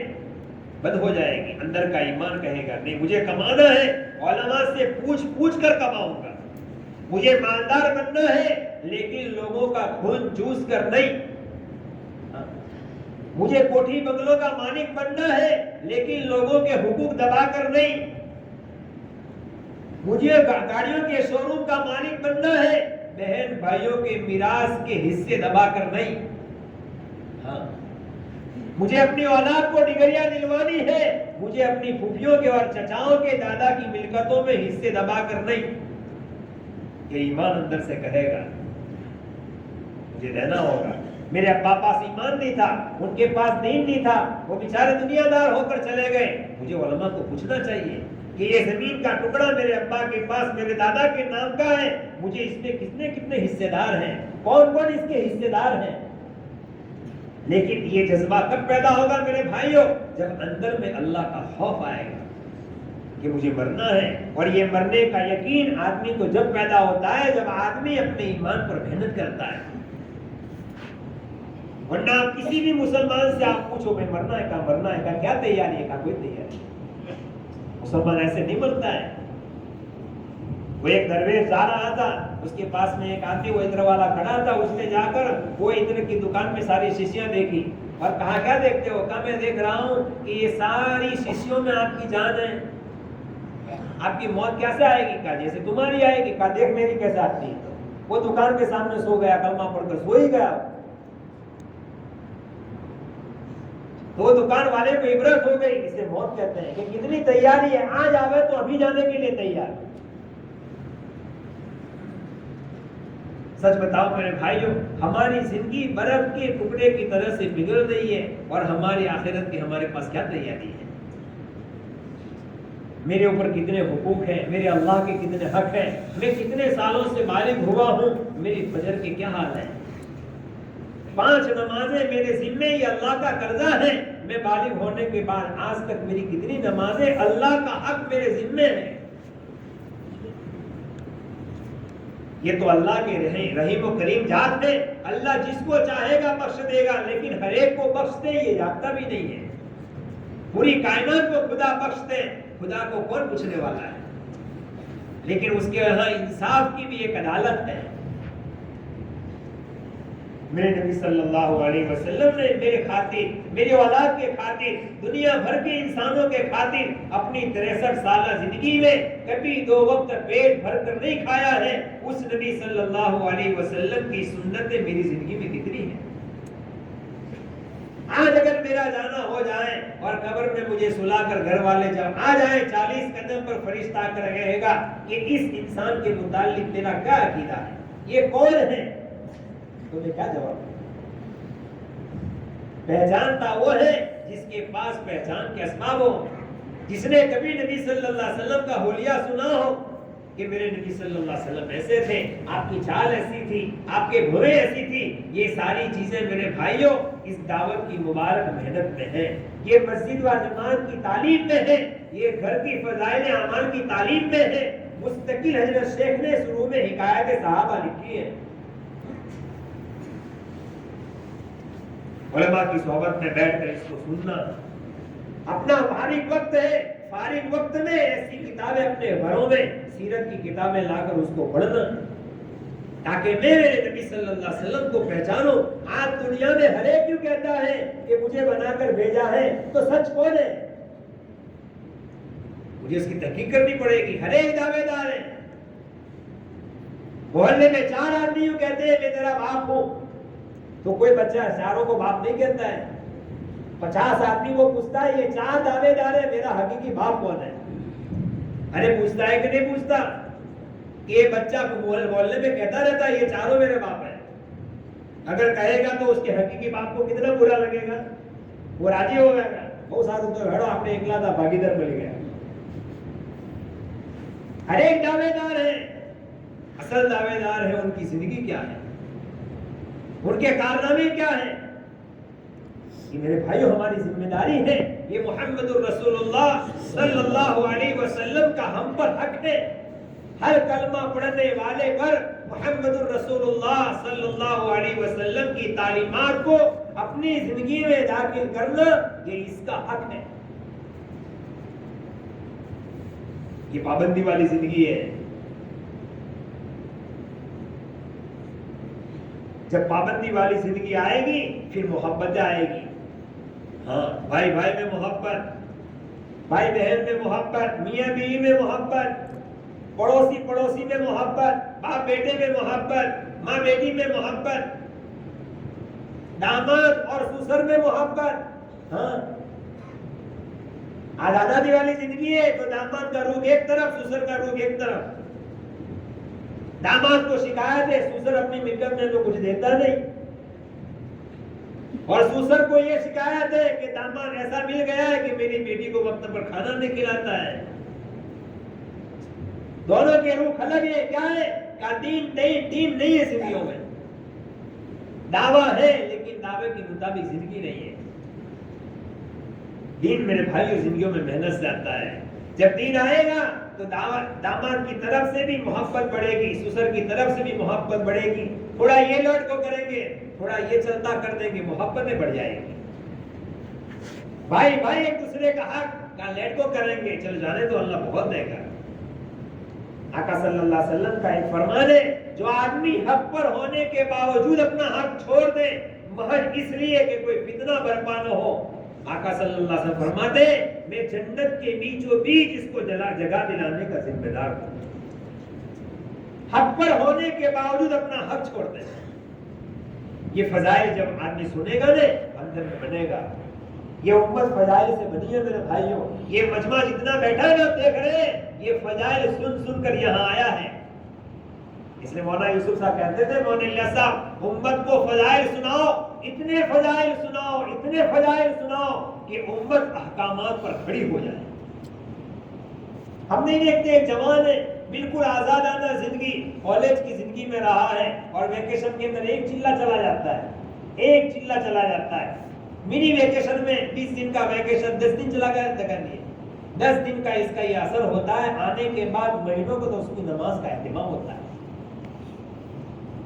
بند ہو جائے گی. اندر کا ایمان کہے گا نہیں مجھے کمانا ہے, علماء سے پوچھ کر کماؤں گا. مجھے مالدار بننا ہے لیکن لوگوں کا خون چوس کر نہیں. مجھے کوٹھی بنگلوں کا مالک بننا ہے لیکن لوگوں کے حقوق دبا کر نہیں. مجھے گاڑیوں کے شو روم کا مالک بننا ہے, بہن بھائیوں کے میراث کے حصے دبا کر نہیں. مجھے اپنی اولاد کو ڈگریاں دلوانی ہے, مجھے اپنی پھوپھیوں کے اور چچاؤں کے دادا کی ملکتوں میں حصے دبا کر نہیں. یہ ایمان اندر سے کہے گا مجھے دینا ہوگا. میرے ابا پاس ایمان نہیں تھا, ان کے پاس دین نہیں تھا, وہ بیچارے دنیا دار ہو کر چلے گئے. مجھے علماء کو پوچھنا چاہیے کہ یہ زمین کا ٹکڑا میرے ابا کے پاس میرے دادا کے نام کا ہے, مجھے اس میں کتنے حصے دار ہیں, کون کون اس کے حصے دار ہیں. لیکن یہ جذبہ کب پیدا ہوگا میرے بھائیوں؟ جب اندر میں اللہ کا خوف آئے گا کہ مجھے مرنا ہے. اور یہ مرنے کا یقین آدمی کو جب پیدا ہوتا ہے جب آدمی اپنے ایمان پر محنت کرتا ہے. ورنہ آپ کسی بھی مسلمان سے آپ پوچھو میں مرنا ہے کہا کیا تیاری ہے, کہا کوئی تیاری. مسلمان ایسے نہیں مرتا ہے. وہ ایک درویش جا رہا تھا, اس کے پاس میں ایک آدمی وہ عطر والا کھڑا تھا. اس نے جا کر وہ عطر کی دکان میں ساری شیشیاں دیکھی اور کہا کیا دیکھتے ہو؟ کہا میں دیکھ رہا ہوں کہ یہ ساری شیشیوں میں آپ کی جان ہے, آپ کی موت کیسے آئے گی؟ کہا جیسے تمہاری آئے گی. کہا دیکھ میری کیسے آتی ہے. وہ دکان کے سامنے سو گیا, کلمہ پڑھ کر سو ہی گیا. تو وہ دکان والے کو عبرت ہو گئی. اسے موت کہتے ہیں کہ کتنی تیاری ہے, آج آوے تو ابھی جانے کے لیے تیار. سچ بتاؤ میرے بھائیوں, ہماری زندگی برف کے ٹکڑے کی طرح سے بگڑ رہی ہے اور ہماری آخرت کی ہمارے پاس کیا تیاری ہے؟ میرے اوپر کتنے حقوق ہیں, میرے اللہ کے کتنے حق ہیں, میں کتنے سالوں سے بالغ ہوا ہوں, میری فجر کے کیا حال ہے؟ 5 نمازیں میرے ذمے, یہ اللہ کا قرضہ ہے. میں بالغ ہونے کے بعد آج تک میری کتنی نمازیں اللہ کا حق میرے ذمے ہے. یہ تو اللہ کے رحیم و کریم ذات ہے. اللہ جس کو چاہے گا بخش دے گا, لیکن ہر ایک کو بخش دے یہ جانتا بھی نہیں ہے. پوری کائنات کو خدا بخش دے, خدا کو کون پوچھنے والا ہے؟ لیکن اس کے یہاں انصاف کی بھی ایک عدالت ہے. میرے نبی صلی اللہ علیہ وسلم نے میرے خاطر، میرے اولاد کے خاطر، دنیا بھر کے انسانوں کے خاطر اپنی 63 سالہ زندگی میں کبھی 2 وقت پیٹ بھر کر نہیں کھایا ہے۔ اس نبی صلی اللہ علیہ وسلم کی سنتیں میری زندگی میں کتنی ہیں۔ آج اگر میرا جانا ہو جائے اور قبر میں مجھے سلا کر گھر والے جب آ جائیں، 40 قدم پر فرشتہ آ کر کہے گا کہ اس انسان کے متعلق تیرا کیا عقیدہ ہے، یہ کون ہے، تو میں کیا جواب دوں؟ پہچانتا وہ ہے جس کے پاس پہچان کے اسباب ہو، جس نے کبھی نبی صلی اللہ علیہ وسلم کا حلیہ سنا ہو کہ میرے نبی صلی اللہ علیہ وسلم ایسے تھے، آپ کی چال ایسی تھی، آپ کے بھویں ایسی تھی۔ یہ ساری چیزیں میرے بھائیوں اس دعوت کی مبارک محنت میں ہے، یہ مسجد و جماعت کی تعلیم میں ہے، یہ گھر کی فضائل اعمال کی تعلیم میں ہے۔ مستقل حضرت شیخ نے شروع میں حکایت صحابہ لکھی ہے، علماء کی صحبت میں بیٹھ کر اس کو سننا، اپنا فارغ وقت ہے، فارغ وقت میں ایسی کتابیں اپنے گھروں میں سیرت کی کتابیں لا کر اس کو پڑھنا، تاکہ میں میرے نبی صلی اللہ علیہ وسلم کو پہچانوں۔ آج دنیا میں ہر ایک کیوں کہتا ہے کہ مجھے بنا کر بھیجا ہے، تو سچ کون ہے؟ مجھے اس کی تحقیق کرنی پڑے گی۔ ہر ایک دعوے دار ہے، محلے میں 4 آدمی یوں کہتے ہیں میں تیرا باپ ہوں، تو کوئی بچہ چاروں کو باپ نہیں کہتا ہے۔ 50 آدمی کو پوچھتا ہے یہ 4 دعوے دار ہے، میرا حقیقی باپ کون ہے؟ ارے پوچھتا ہے کہ نہیں پوچھتا کہ یہ بچہ محلے میں کہتا رہتا ہے یہ 4 میرے باپ ہیں، اگر کہے گا تو اس کے حقیقی باپ کو کتنا برا لگے گا، وہ راضی ہو گیا گا، وہ ساتھ تو ہڑو آپ نے اکلا تھا بھاگیدار مل گیا۔ ہر ایک دعوے دار ہے، اصل دعوے دار ہے ان کی زندگی کیا ہے، ان کے کارنامے کیا ہیں۔ یہ میرے بھائیو ہماری ذمہ داری ہے، یہ محمد الرسول اللہ صلی اللہ علیہ وسلم کا ہم پر حق ہے۔ ہر کلمہ پڑھنے والے پر محمد الرسول اللہ صلی اللہ علیہ وسلم کی تعلیمات کو اپنی زندگی میں داخل کرنا، یہ اس کا حق ہے۔ یہ پابندی والی زندگی ہے۔ جب پابندی والی زندگی آئے گی پھر محبت آئے گی۔ ہاں، بھائی بھائی میں محبت، بھائی بہن میں محبت، میاں بیوی میں محبت، پڑوسی پڑوسی میں محبت، باپ بیٹے میں محبت، ماں بیٹی میں محبت، داماد اور سسر میں محبت۔ ہاں، آزادی والی زندگی ہے تو داماد کا روح ایک طرف، سسر کا روح ایک طرف۔ داماد کو شکایت ہے سسر اپنی ملکت میں تو کچھ دیتا نہیں، اور سسر کو یہ شکایت ہے کہ داماد ایسا مل گیا ہے کہ میری بیٹی کو وقت پر کھانا نہیں کھلاتا ہے۔ دونوں کے روح الگ ہے، کیا ہے؟ کہ دین نہیں ہے زندگیوں میں، دعویٰ ہے لیکن دعوے کے مطابق زندگی نہیں ہے۔ دین میرے بھائیوں زندگیوں میں محنت سے آتا ہے۔ جب دین آئے گا تو داماد کی طرف سے بھی محبت بڑھے گی، سسر کی طرف سے بھی محبت بڑھے گی، تھوڑا یہ لوٹ کو کریں گے، تھوڑا یہ چلتا کر دیں گے، محبتیں بڑھ جائیں گی۔ بھائی بھائی ایک دوسرے کا حق کا لیٹ کو کریں گے، چل جانے تو اللہ بہت دے گا۔ آقا صلی اللہ علیہ وسلم کا ایک فرمان ہے، جو آدمی حق پر ہونے کے باوجود اپنا حق چھوڑ دے محض اس لیے کہ کوئی فتنہ برپا نہ ہو، آقا صلی اللہ علیہ وسلم فرماتے میں جنت کے بیچوں بیچ اس کو جگہ دلانے کا ذمہ دار ہوں۔ حق پر ہونے کے باوجود اپنا حق چھوڑ دے، یہ فضائل جب آدمی سنے گا نا اندر میں بنے گا۔ یہ امت فضائل سے بنی ہے میرے بھائیوں، یہ مجمع جتنا بیٹھا ہے نا دیکھ رہے ہیں، یہ فضائل سن کر یہاں آیا ہے۔ اس لیے مولانا یوسف صاحب کہتے تھے، مولانا الیاس صاحب امت کو فضائل سناؤ، اتنے فضائل سناؤ، اتنے فضائل سناؤ کہ امت احکامات پر کھڑی ہو جائے۔ ہم نہیں دیکھتے ایک جوان ہے بالکل آزادانہ زندگی کالج کی زندگی میں رہا ہے اور ویکیشن کے اندر ایک چلہ چلا جاتا ہے، ایک چلہ چلا جاتا ہے۔ منی ویکیشن میں 20 دن کا ویکیشن 10 دن چلا گیا جگہ نہیں، 10 دن کا اس کا یہ اثر ہوتا ہے، آنے کے بعد مہینوں کو تو اس کی نماز کا اہتمام ہوتا ہے۔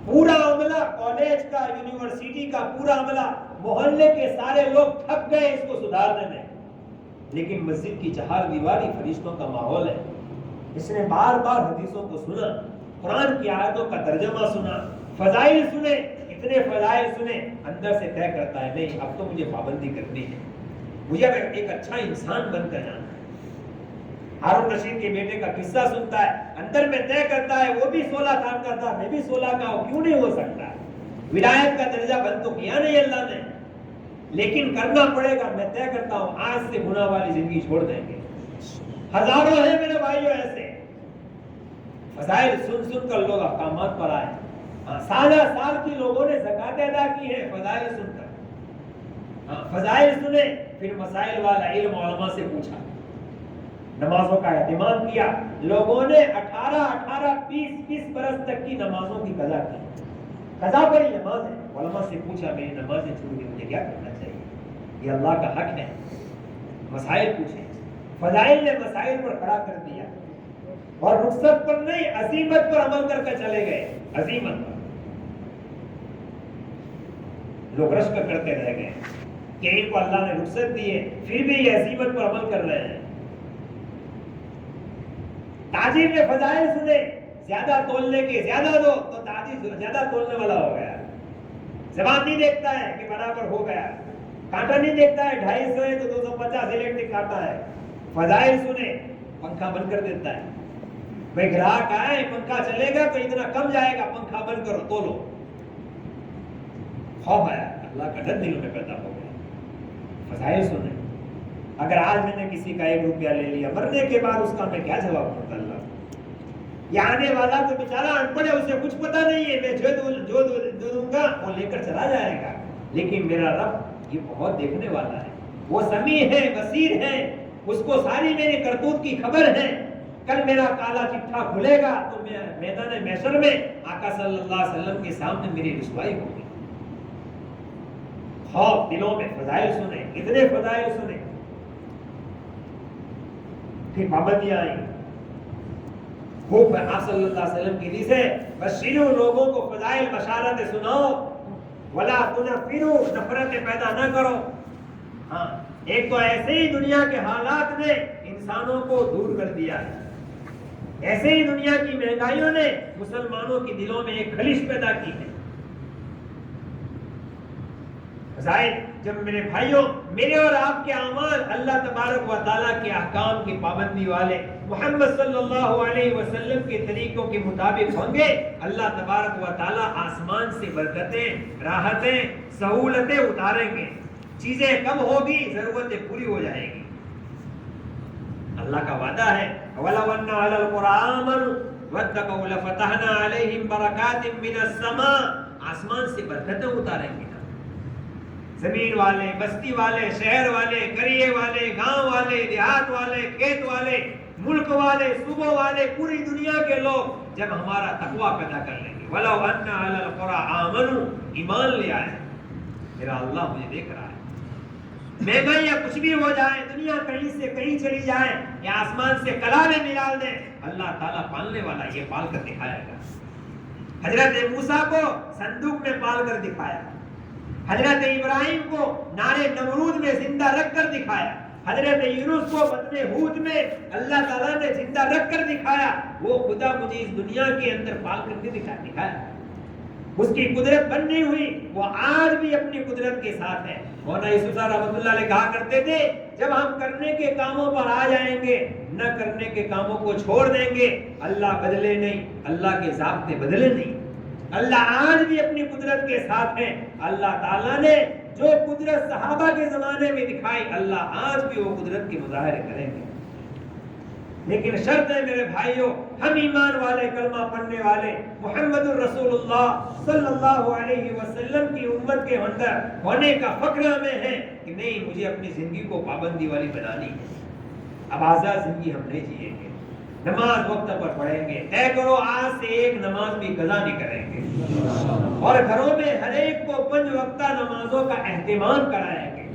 پورا عملہ کالج کا، یونیورسٹی کا پورا عملہ، محلے کے سارے لوگ تھک گئے اس کو سدھارنے میں، لیکن مسجد کی چہار دیواری فرشتوں کا ماحول ہے۔ اس نے بار بار حدیثوں کو سنا، قرآن کی آیتوں کا ترجمہ سنا، فضائل سنے کہ اتنے فضائل سنے اندر سے طے کرتا ہے نہیں اب تو مجھے پابندی کرنی ہے, مجھے اب ایک اچھا انسان بن کر جانا ہے. ہارون رشید کے بیٹے کا قصہ سنتا ہے, اندر میں طے کرتا ہے وہ بھی 16 سال کا تھا, میں بھی 16 کا ہوں, کیوں نہیں ہو سکتا. ولایت کا درجہ بند تو کیا نہیں اللہ نے, لیکن کرنا پڑے گا. میں طے کرتا ہوں آج سے گناہ والی زندگی چھوڑ دیں گے. ہزاروں ہیں میرے بھائیوں ایسے, فضائل سن سن کر لوگ احکامات پر آئے. سالہ سال کی لوگوں نے زکات ادا کی ہے فضائل سن کر. فضائل سنے, پھر مسائل والا علم علماء سے پوچھا, نمازوں کا اہتمام کیا. لوگوں نے 18-20 برس تک کی نمازوں کی قضا کی. قضا پڑی نماز ہے, علماء سے پوچھا میری نمازیں چھوٹ گئی, مجھے کیا کرنا چاہیے, یہ اللہ کا حق ہے. مسائل پوچھے, فضائل نے مسائل پر کھڑا کر دیا, اور رخصت پر نہیں عزیمت پر عمل کر کے چلے گئے. عزیمت پر لوگ رشک کرتے رہ گئے کہ ان کو اللہ نے رخصت دی ہے, پھر بھی یہ عزیمت پر عمل کر رہے ہیں. تاجر نے فضائل سنے, زیادہ تولنے کے زیادہ دو تو تاجر زیادہ تولنے والا ہو گیا. زبان نہیں دیکھتا ہے کہ برابر ہو گیا, کانٹا نہیں دیکھتا ہے 250 ہے تو 250 الیکٹرک کاٹا ہے. فضائل سنے, پنکھا بند کر دیتا ہے. بھائی گراہک آئے, پنکھا چلے گا تو اتنا کم جائے گا, پنکھا بند کرو تولو. خوف آیا, اللہ کا ڈر دلوں میں پیدا ہو گیا. فضائل سنے. اگر آج میں نے کسی کا 1 روپیہ لے لیا, مرنے کے بعد اس کا میں کیا جواب دوں گا؟ اللہ یہ آنے والا تو بیچارہ ان پڑھ ہے, اسے کچھ پتا نہیں ہے, میں جو دوں گا وہ لے کر چلا جائے گا. لیکن میرا رب یہ بہت دیکھنے والا ہے, وہ سمیع ہے, بصیر ہے, اس کو ساری میری کرتوت کی خبر ہے. کل میرا کالا چٹھا کھلے گا تو میدان محشر میں آقا صلی اللہ علیہ وسلم کے سامنے میری رسوائی ہوگی. خوف دلوں میں. فضائل سنے, اتنے فضائل سنے. پھر پابندیاں آئیں. خوب آپ صلی اللہ علیہ وسلم کی حدیث ہے, بشروا لوگوں کو فضائل بشارت سناؤ, ولا تنفروا نفرت پیدا نہ کرو. ہاں, ایک تو ایسے ہی دنیا کے حالات نے انسانوں کو دور کر دیا ہے, ایسے ہی دنیا کی مہنگائیوں نے مسلمانوں کے دلوں میں ایک خلش پیدا کی ہے. فضائل, جب میرے بھائیوں میرے اور آپ کے اعمال اللہ تبارک و تعالیٰ کے احکام کی پابندی والے محمد صلی اللہ علیہ وسلم کے طریقوں کے مطابق ہوں گے, اللہ تبارک و تعالیٰ آسمان سے برکتیں, راحتیں, سہولتیں اتاریں گے. چیزیں کم ہوگی, ضرورتیں پوری ہو جائیں گی. اللہ کا وعدہ ہے, وَلَوْ أَنَّ عَلَى الْقُرَىٰ آمَنُوا وَاتَّقَوْا لَفَتَحْنَا عَلَيْهِمْ بَرَكَاتٍ مِّنَ السَّمَاءِ. آسمان سے برکتیں اتاریں گے. زمین والے, بستی والے, شہر والے, قریے والے, گاؤں والے, دیہات والے, کھیت والے, ملک والے, صوبوں والے, پوری دنیا کے لوگ جب ہمارا تقویٰ پیدا کر لیں گے. وَلَوْ أَنَّ عَلَى الْقُرَىٰ آمَنُوا, ایمان لے آئے, میرا اللہ مجھے دیکھ رہا ہے. مہنگائیاں کچھ بھی ہو جائیں, دنیا کہیں سے کہیں چلی جائے, یا آسمان سے کلالیں ملال دیں, اللہ تعالیٰ پالنے والا, یہ پال کر دکھائے گا. حضرت موسیٰ کو صندوق میں پال کر دکھایا, حضرت ابراہیم کو نارے نمرود میں زندہ رکھ کر دکھایا, حضرت یونس کو بطن حوت میں اللہ تعالیٰ نے زندہ رکھ کر دکھایا. وہ خدا مجھے اس دنیا کے اندر پال کر کے دکھایا. اس کی قدرت بن نہیں ہوئی, وہ آج بھی اپنی قدرت کے ساتھ ہے. مولانا یوسف صاحب رحمۃ اللہ علیہ کہا کرتے تھے, جب ہم کرنے کے کاموں پر آ جائیں گے, نہ کرنے کے کاموں کو چھوڑ دیں گے, اللہ بدلے نہیں, اللہ کے ضابطے بدلے نہیں. اللہ آج بھی اپنی قدرت کے ساتھ ہے. اللہ تعالیٰ نے جو قدرت صحابہ کے زمانے میں دکھائی, اللہ آج بھی وہ قدرت کے مظاہرے کریں گے. لیکن شرط ہے میرے بھائیوں, ہم ایمان والے, کلمہ پڑھنے والے, محمد الرسول اللہ صلی اللہ علیہ وسلم کی امت کے اندر ہونے کا فخر ہمیں ہے کہ نہیں, مجھے اپنی زندگی کو پابندی والی بنانی ہے. اب آزاد زندگی ہم نہیں جیئیں گے, نماز وقت پر پڑھیں گے. طے کرو آج سے ایک نماز بھی قضا نہیں کریں گے, اور گھروں میں ہر ایک کو 5 وقتہ نمازوں کا اہتمام کرائیں گے.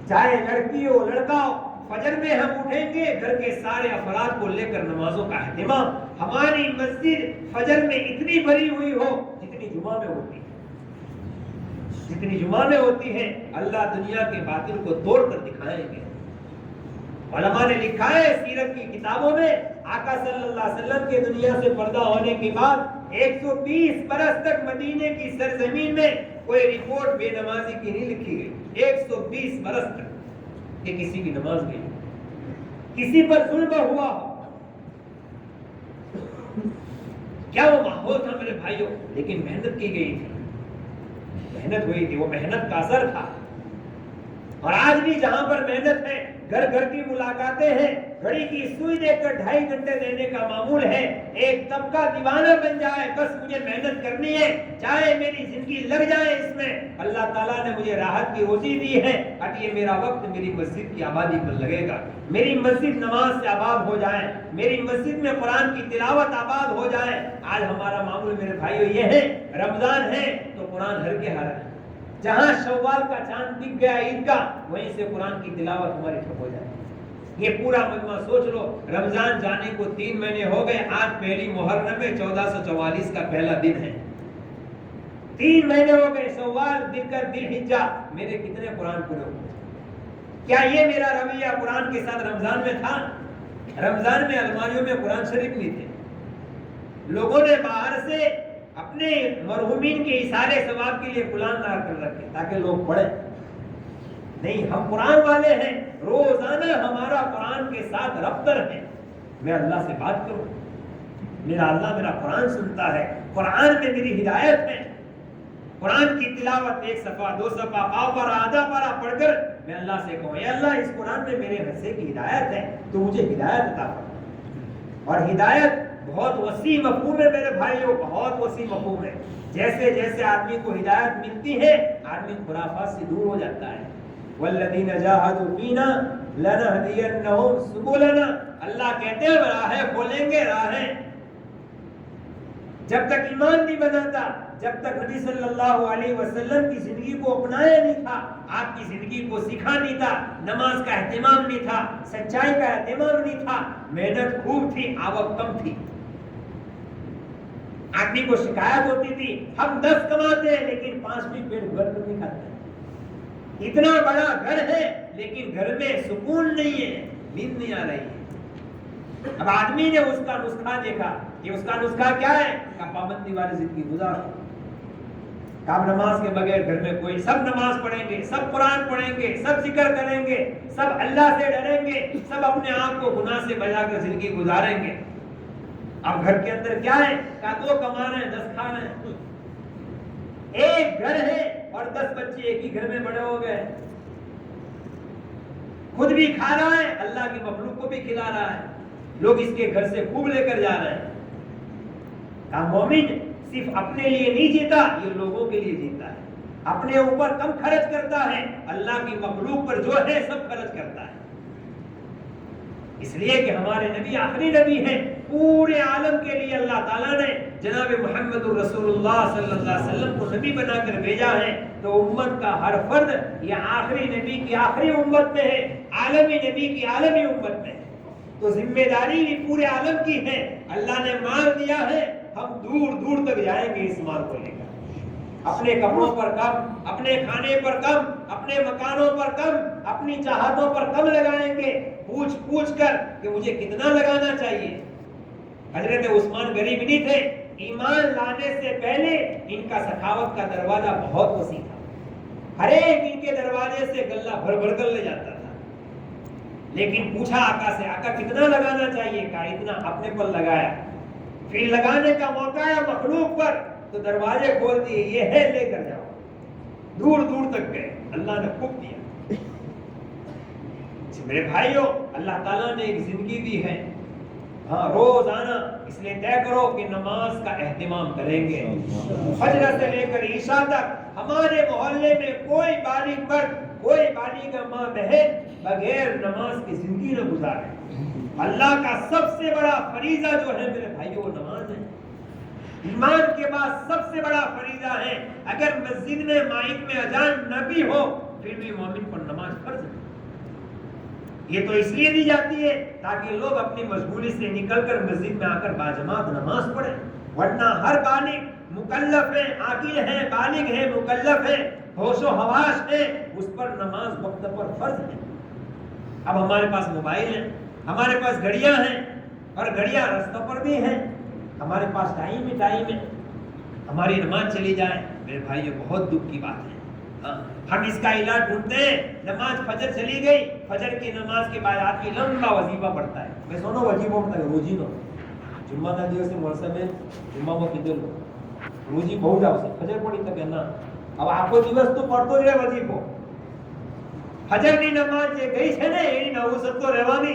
چاہے لڑکی ہو لڑکا ہو, فجر میں ہم اٹھیں گے, گھر کے سارے افراد کو لے کر نمازوں کا اہتمام. ہماری مسجد فجر میں اتنی بھری ہوئی ہو جتنی جمعہ میں ہوتی ہے, جتنی جمعہ میں ہوتی ہے. اللہ دنیا کے باطل کو توڑ کر دکھائیں گے. علماء نے لکھا ہے سیرت کی کتابوں میں آقا صلی اللہ علیہ وسلم کے دنیا سے پردہ ہونے کے بعد 120 برس تک مدینے کی سرزمین میں کوئی رپورٹ بے نمازی کی نہیں لکھی گئی. 120 برس تک کہ کسی کی نماز گئی، کسی پر ظلم ہوا ہو. کیا وہ ماحول تھا میرے بھائیوں؟ لیکن محنت کی گئی تھی، محنت ہوئی تھی، وہ محنت کا اثر تھا. اور آج بھی جہاں پر محنت ہے، گھر گھر کی ملاقاتیں ہیں، گھڑی کی سوئی دے کر 2.5 گھنٹے دینے کا معمول ہے. ایک طبقہ دیوانہ بن جائے، بس مجھے محنت کرنی ہے، چاہے میری زندگی لگ جائے اس میں، اللہ تعالیٰ نے مجھے راحت کی روزی دی ہے، اب یہ میرا وقت میری مسجد کی آبادی پر لگے گا، میری مسجد نماز سے آباد ہو جائے، میری مسجد میں قرآن کی تلاوت آباد ہو جائے. آج ہمارا معمول میرے بھائیوں یہ ہے، رمضان ہے تو قرآن ہر کے ہر ہے. جہاں شوال کا چاند دکھ گیا عید کا، وہیں سے قرآن کی تلاوت ہماری ٹھپ ہو جائے. یہ پورا مجمع سوچ لو، رمضان جانے کو 3 مہینے ہو گئے، آج پہلی محرم ہے، 1444 کا پہلا دن ہے. 3 مہینے ہو گئے، شوال دکھ کر ذی الحجہ، میرے کتنے قرآن پورے ہوئے؟ کیا یہ میرا رویہ قرآن کے ساتھ رمضان میں تھا؟ رمضان میں الماریوں میں قرآن شریف نہیں تھے، لوگوں نے باہر سے اپنے مرحومین کے اثارے ثواب کے لیے قرآن لا کر رکھے تاکہ لوگ پڑھیں. نہیں، ہم قرآن والے ہیں، روزانہ ہمارا قرآن کے ساتھ رفتر ہے. میں اللہ سے بات کروں، میرا اللہ میرا قرآن سنتا ہے، قرآن میں میری ہدایت ہے. قرآن کی تلاوت 1 صفحہ 2 صفحہ پاؤ پر آدھا پارا پڑھ کر میں اللہ سے کہوں، اے اللہ اس قرآن میں میرے حصے کی ہدایت ہے، تو مجھے ہدایت عطا فرما. اور ہدایت بہت وسیع مفہوم ہے میرے بھائیوں، بہت وسیع مفہوم ہے. جیسے جیسے آدمی کو ہدایت ملتی ہے، آدمی خرافات سے دور ہو جاتا ہے. والذین جاہدوا فینا لنہدینہم سبلنا، اللہ کہتے ہیں راہیں کھولیں گے، راہیں. جب تک ایمان نہیں بناتا، جب تک نبی صلی اللہ علیہ وسلم کی زندگی کو اپنایا نہیں تھا، آپ کی زندگی کو سیکھا نہیں تھا، نماز کا اہتمام نہیں تھا، سچائی کا اہتمام نہیں تھا، محنت خوب تھی، آوق کم تھی. آدمی کو شکایت ہوتی تھی، ہم 10 کماتے ہیں لیکن 5 بھی پیٹ بھر کر نہیں کھاتے. اتنا بڑا گھر ہے لیکن گھر میں سکون نہیں ہے، نیند نہیں آ رہی ہے. اب آدمی نے اس کا نسخہ دیکھا کہ اس کا نسخہ کیا ہے، کہ پابندی والی زندگی گزارو. اب نماز کے بغیر گھر میں کوئی، سب نماز پڑھیں گے، سب قرآن پڑھیں گے، سب ذکر کریں گے، سب اللہ سے ڈریں گے، سب اپنے آپ کو گناہ سے بچا کر زندگی گزاریں گے. اب گھر کے اندر کیا ہے، کہ 2 کما رہے ہیں 10 کھا رہے ہیں. ایک گھر ہے اور 10 بچے ایک ہی گھر میں بڑے ہو گئے، خود بھی کھا رہا ہے، اللہ کی مخلوق کو بھی کھلا رہا ہے. لوگ اس کے گھر سے خوب لے کر جا رہے ہیں. مومن صرف اپنے لیے نہیں جیتا، یہ لوگوں کے لیے جیتا ہے. اپنے اوپر کم خرچ کرتا ہے، اللہ کی مخلوق پر جو ہے سب خرچ کرتا ہے. اس لیے کہ ہمارے نبی آخری نبی ہیں، پورے عالم کے لیے اللہ تعالیٰ نے جناب محمد رسول اللہ صلی اللہ علیہ وسلم کو نبی بنا کر بھیجا ہے. تو امت کا ہر فرد یہ آخری نبی کی آخری امت میں ہے، عالمی نبی کی عالمی امت میں ہے. تو ذمہ داری بھی پورے عالم کی ہے. اللہ نے مال دیا ہے، ہم دور دور تک جائیں گے اس مال کو لے کر. اپنے کپڑوں پر کم، اپنے کھانے پر کم، اپنے مکانوں پر کم، اپنی چاہتوں پر کم لگائیں گے، پوچھ پوچھ کر کہ مجھے کتنا لگانا چاہیے. حضرت عثمان غریب نہیں تھے، ایمان لانے سے پہلے ان کا سخاوت کا دروازہ بہت وسیع تھا. ہر ایک ان کے دروازے سے غلہ بھر بھر کر لے جاتا تھا. لیکن پوچھا آقا سے، آقا کتنا لگانا چاہیے؟ کہا اتنا. اپنے پر لگایا. پھر لگانے کا موقع ہے مخلوق پر تو دروازے کھول دیے، یہ ہے لے کر جاؤ. دور دور تک گئے، اللہ نے خوب دیا. میرے بھائیوں، اللہ تعالیٰ نے ایک زندگی دی ہے، ہاں روزانہ اس لیے طے کرو کہ نماز کا اہتمام کریں گے. فجر سے لے کر عشاء تک ہمارے محلے میں کوئی بالغ مرد، کوئی بالغ ماں بہن بغیر نماز کی زندگی نہ گزارے. اللہ کا سب سے بڑا فریضہ جو ہے میرے بھائیوں وہ نماز ہے. ایمان کے بعد سب سے بڑا فریضہ ہے. اگر مسجد میں مائک میں اذان نہ بھی ہو پھر بھی مومن پر نماز فرض ہے. یہ تو اس لیے دی جاتی ہے تاکہ لوگ اپنی مشغولی سے نکل کر مسجد میں آ کر باجماعت نماز پڑھیں. ورنہ ہر بالغ مکلف ہے، عاقل ہے، بالغ ہے، مکلف ہے، ہوش و حواس ہے، اس پر نماز وقت پر فرض ہے. اب ہمارے پاس موبائل ہیں, ہمارے پاس گھڑیاں ہیں, اور گھڑیاں رستوں پر بھی ہیں, ہمارے پاس ٹائم ہے, ہماری نماز چلی جائے, میرے بھائی یہ بہت دکھ کی بات ہے. ہم اس کا علاج ڈھونڈتے ہیں. نماز فجر چلی گئی, فجر کی نماز کے بعد آدمی لمبا وظیفہ پڑھتا ہے. میں سنو وظیفہ پڑھتا ہے روزی نو جمعہ کا દિવસે વર્ષે મેં જુમ્મામાં કીધેલું રોજી બહુ જ આવશે, ફજર પડી તકે ના. હવે આખો દિવસ તો પડતો જ રહે વજીફો. ફજરની નમાજ જે ગઈ છે ને એની નવસત તો રહેવાની.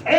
6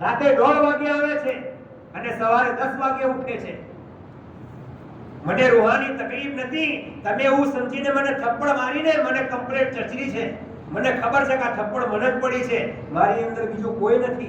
રાતે 1:30 વાગે આવે છે અને સવારે 10 વાગે ઉઠે છે. મને રૂહાની તકલીફ નથી, તમે એવું સમજીને મને થપ્પડ મારીને મને કમ્પ્લેટ ચચરી છે. મને ખબર છે કે આ થપ્પડ મને જ પડી છે, મારી અંદર બીજું કોઈ નથી.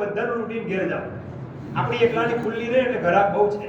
બધાનું રૂટીન ઘેર જાવ, આપણી એકલાની ખુલ્લી રહે એટલે ઘરાક બહુ છે.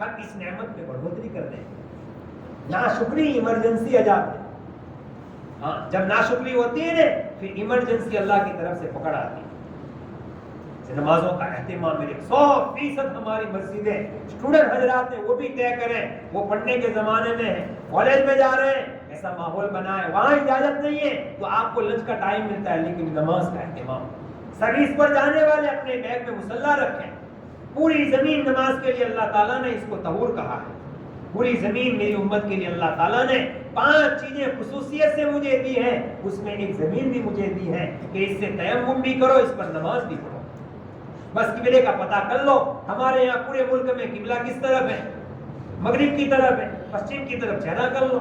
ہم اس نعمت میں بڑھوتری کر دیں. ناشکری ایمرجنسی عذاب ہے. ہاں جب ناشکری ہوتی ہے نا پھر ایمرجنسی اللہ کی طرف سے پکڑ آتی ہے. نمازوں کا اہتمام میرے 100% ہماری مسجدیں اسٹوڈنٹ حضرات ہیں وہ بھی طے کریں. وہ پڑھنے کے زمانے میں ہیں, کالج میں جا رہے ہیں, ایسا ماحول بنائے. وہاں اجازت نہیں ہے تو آپ کو لنچ کا ٹائم ملتا ہے, لیکن نماز کا اہتمام. سروس پر جانے والے اپنے بیگ میں مصلی رکھیں. پوری زمین نماز کے لیے اللہ تعالیٰ نے اس کو طہور کہا ہے. پوری زمین میری امت کے لیے اللہ تعالیٰ نے 5 چیزیں خصوصیت سے مجھے دی ہیں. اس میں ایک زمین بھی مجھے دی ہے کہ اس سے تیمم بھی کرو, اس پر نماز بھی پڑھو. بس قبلے کا پتہ کر لو. ہمارے یہاں پورے ملک میں قبلہ کس طرف ہے؟ مغرب کی طرف ہے. پشچم کی طرف چہرہ کر لو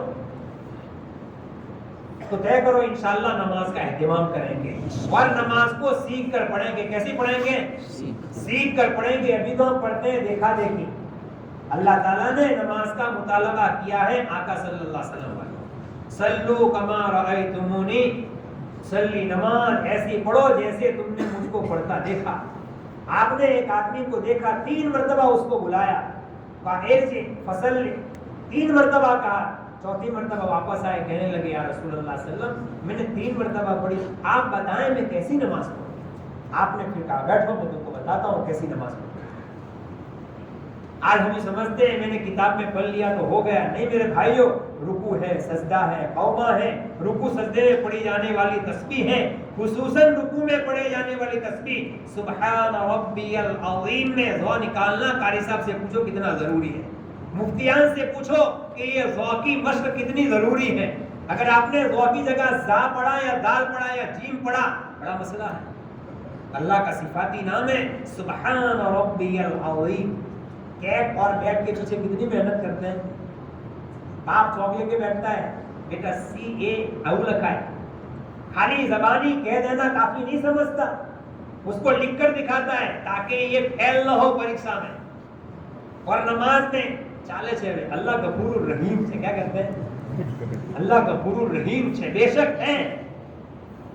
تو طے کرو انشاءاللہ نماز کا اہتمام کریں گے. اور نماز کو سیکھ کر پڑھیں گے. کیسی پڑھیں گے؟ سیکھ کر پڑھیں گے. ابھی تو ہم پڑھتے ہیں دیکھا دیکھی. اللہ تعالیٰ نے نماز کا مطالبہ کیا ہے آقا صلی اللہ علیہ وسلم والوں. سلو کما رأیتمونی صلی, نماز ایسی پڑھو جیسے تم نے مجھ کو پڑھتا دیکھا. آپ نے ایک آدمی کو دیکھا 3 مرتبہ اس کو بلایا, کہا ایک چیز فصل 3 مرتبہ کہا. 4تھی مرتبہ واپس آئے, کہنے لگے یا رسول اللہ صلی اللہ علیہ وسلم میں نے 3 مرتبہ پڑھی, آپ بتائیں میں کیسی نماز پڑھوں. آپ نے پھر کہا بیٹھو میں تم کو بتاتا ہوں کیسی نماز پڑھوں. آج ہم سمجھتے ہیں میں نے کتاب میں پڑھ لیا تو ہو گیا. نہیں میرے بھائیو, رکوع ہے, سجدہ ہے, قوما ہے. رکوع سجدے میں پڑھی جانے والی تسبیح ہے, خصوصاً رکوع میں پڑھے جانے والی تسبیح سبحان ربی العظیم میں ذو نکالنا قاری صاحب سے پوچھو کتنا ضروری ہے. مفتیان سے پوچھو کہ یہ ذو کی مشق کتنی ضروری ہے. اگر آپ نے ذو کی جگہ زا پڑھا یا دال پڑھا یا جیم پڑھا, بڑا مسئلہ ہے. اللہ کا صفاتی نام ہے سبحان ربی العظیم. کیٹ اور بیٹ کے پیچھے کتنی محنت کرتے ہیں. باپ چوک لے کے بیٹھتا ہے, بیٹا CA لکھا ہے, خالی زبانی کہہ دینا کافی نہیں سمجھتا, اس کو لکھ کر دکھاتا ہے تاکہ یہ فیل نہ ہو پریکشا میں. اور نماز میں چالے چھے اللہ غفور الرحیم سے کیا کہتے ہیں؟ اللہ غفور الرحیم سے بے شک ہیں.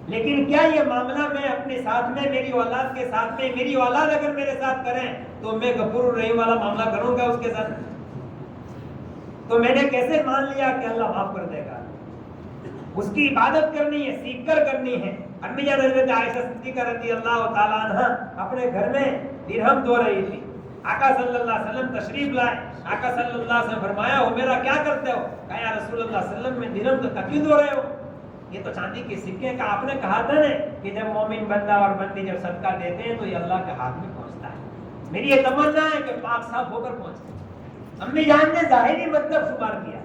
لیکن کیا یہ معاملہ میں اپنے ساتھ میں, میری اولاد کے ساتھ میں, میری اولاد اگر میرے ساتھ کریں تو میں غفور الرحیم والا معاملہ کروں گا اس کے ساتھ؟ تو میں نے کیسے مان لیا کہ اللہ معاف کر دے گا؟ اس کی عبادت کرنی ہے, سیکھ کر کرنی ہے. امی جان حضرت عائشہ صدیقہ رضی اللہ تعالیٰ عنہ اپنے گھر میں درہم دھو رہی تھی. آقا صلی اللہ علیہ وسلم تشریف لائے. آقا صلی اللہ علیہ وسلم فرمایا وہ میرا کیا کرتے ہو؟ کہا یا رسول اللہ صلی اللہ علیہ وسلم میں درہم تو کیوں دھو رہے ہو؟ یہ تو چاندی کے سکے کا آپ نے کہا تھا نا کہ جب مومن بندہ اور بندی جب صدقہ دیتے ہیں تو یہ اللہ کے ہاتھ میں پہنچتا ہے. میری یہ تمنا ہے کہ پاک صاف ہو کر پہنچے. امی جان نے ظاہری مطلب شمار کیا.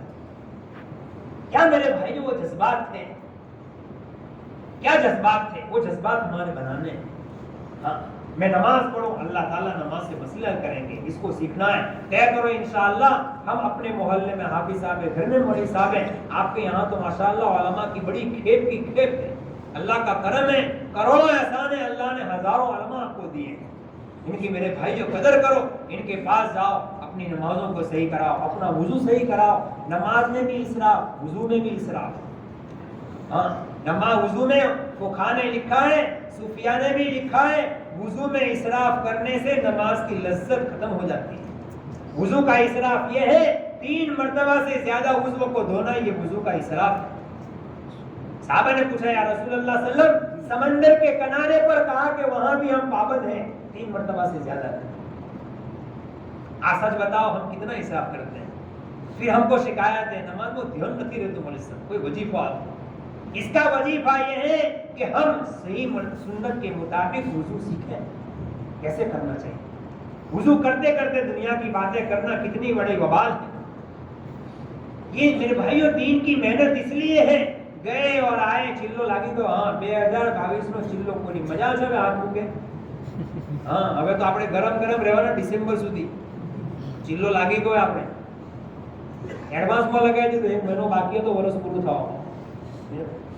کیا میرے بھائی وہ جذبات تھے, کیا جذبات تھے؟ وہ جذبات ہمارے بنانے ہیں. ہاں میں نماز پڑھوں, اللہ تعالیٰ نماز سے مسئلہ کریں گے, اس کو سیکھنا ہے. طے کرو انشاءاللہ ہم اپنے محلے میں حافظ صاحب ہے, گھر میں مولوی صاحب ہیں, آپ کے یہاں تو ماشاءاللہ علماء کی بڑی کھیپ کی کھیپ ہے. اللہ کا کرم ہے, کروڑوں احسان ہے, اللہ نے ہزاروں علماء آپ کو دیے ہیں. ان کی میرے بھائی جو قدر کرو, ان کے پاس جاؤ, اپنی نمازوں کو صحیح کراؤ, اپنا وضو صحیح کراؤ. نماز میں بھی اسراف, وضو میں بھی اسراف. ہاں نماز وضو میں فقہا نے لکھا ہے, صوفیاء نے بھی لکھا ہے, وضو میں اسراف کرنے سے نماز کی لذت ختم ہو جاتی ہے. وضو کا اسراف یہ ہے 3 مرتبہ سے زیادہ وضو کو دھونا, یہ وضو کا اسراف ہے. صحابہ نے پوچھا یا رسول اللہ صلی اللہ علیہ وسلم سمندر کے کنارے پر کہا کہ وہاں بھی ہم پابند ہیں, 3 مرتبہ سے زیادہ ہے. آج سچ بتاؤ ہم کتنا اسراف کرتے ہیں. پھر ہم کو شکایت ہے نماز کو دھیان رکھتی رہے تم کوئی وظیفہ. اس کا وظیفہ یہ ہے کہ ہم صحیح سنت کے مطابق وضو سیکھیں کیسے کرنا چاہیے. وضو کرتے کرتے دنیا کی باتیں کرنا کتنی بڑی وبال ہے. یہ میرے بھائیوں دین کی محنت اس لیے ہے, گئے اور آئے چلو لاگی تو ہاں 2022 میں چلو کوئی મજા છે હવે હાથ મૂકે. હા હવે તો આપણે ગરમ ગરમ રહેવાના ડિસેમ્બર સુધી. ચિલ્લો લાગી ગયો આપણે એડવાન્સમાં લગાવી દીધું, 1 મહિનો બાકી હતો વર્ષ પૂરું થવા.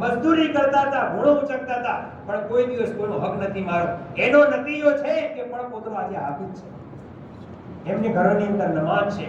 મજદૂરી કરતા હતા, ઘોડો ઉચકતા હતા, પણ કોઈ દિવસ કોઈનો હક નથી મારો। એનો નતીજો છે કે પણ પોતરો આજે હાફિઝ છે, એમની ઘરોની અંદર નમાજ છે।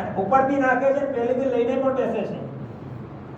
અને ઉપરથી નાખે છે, પહેલેથી લઈને પણ બેસે છે।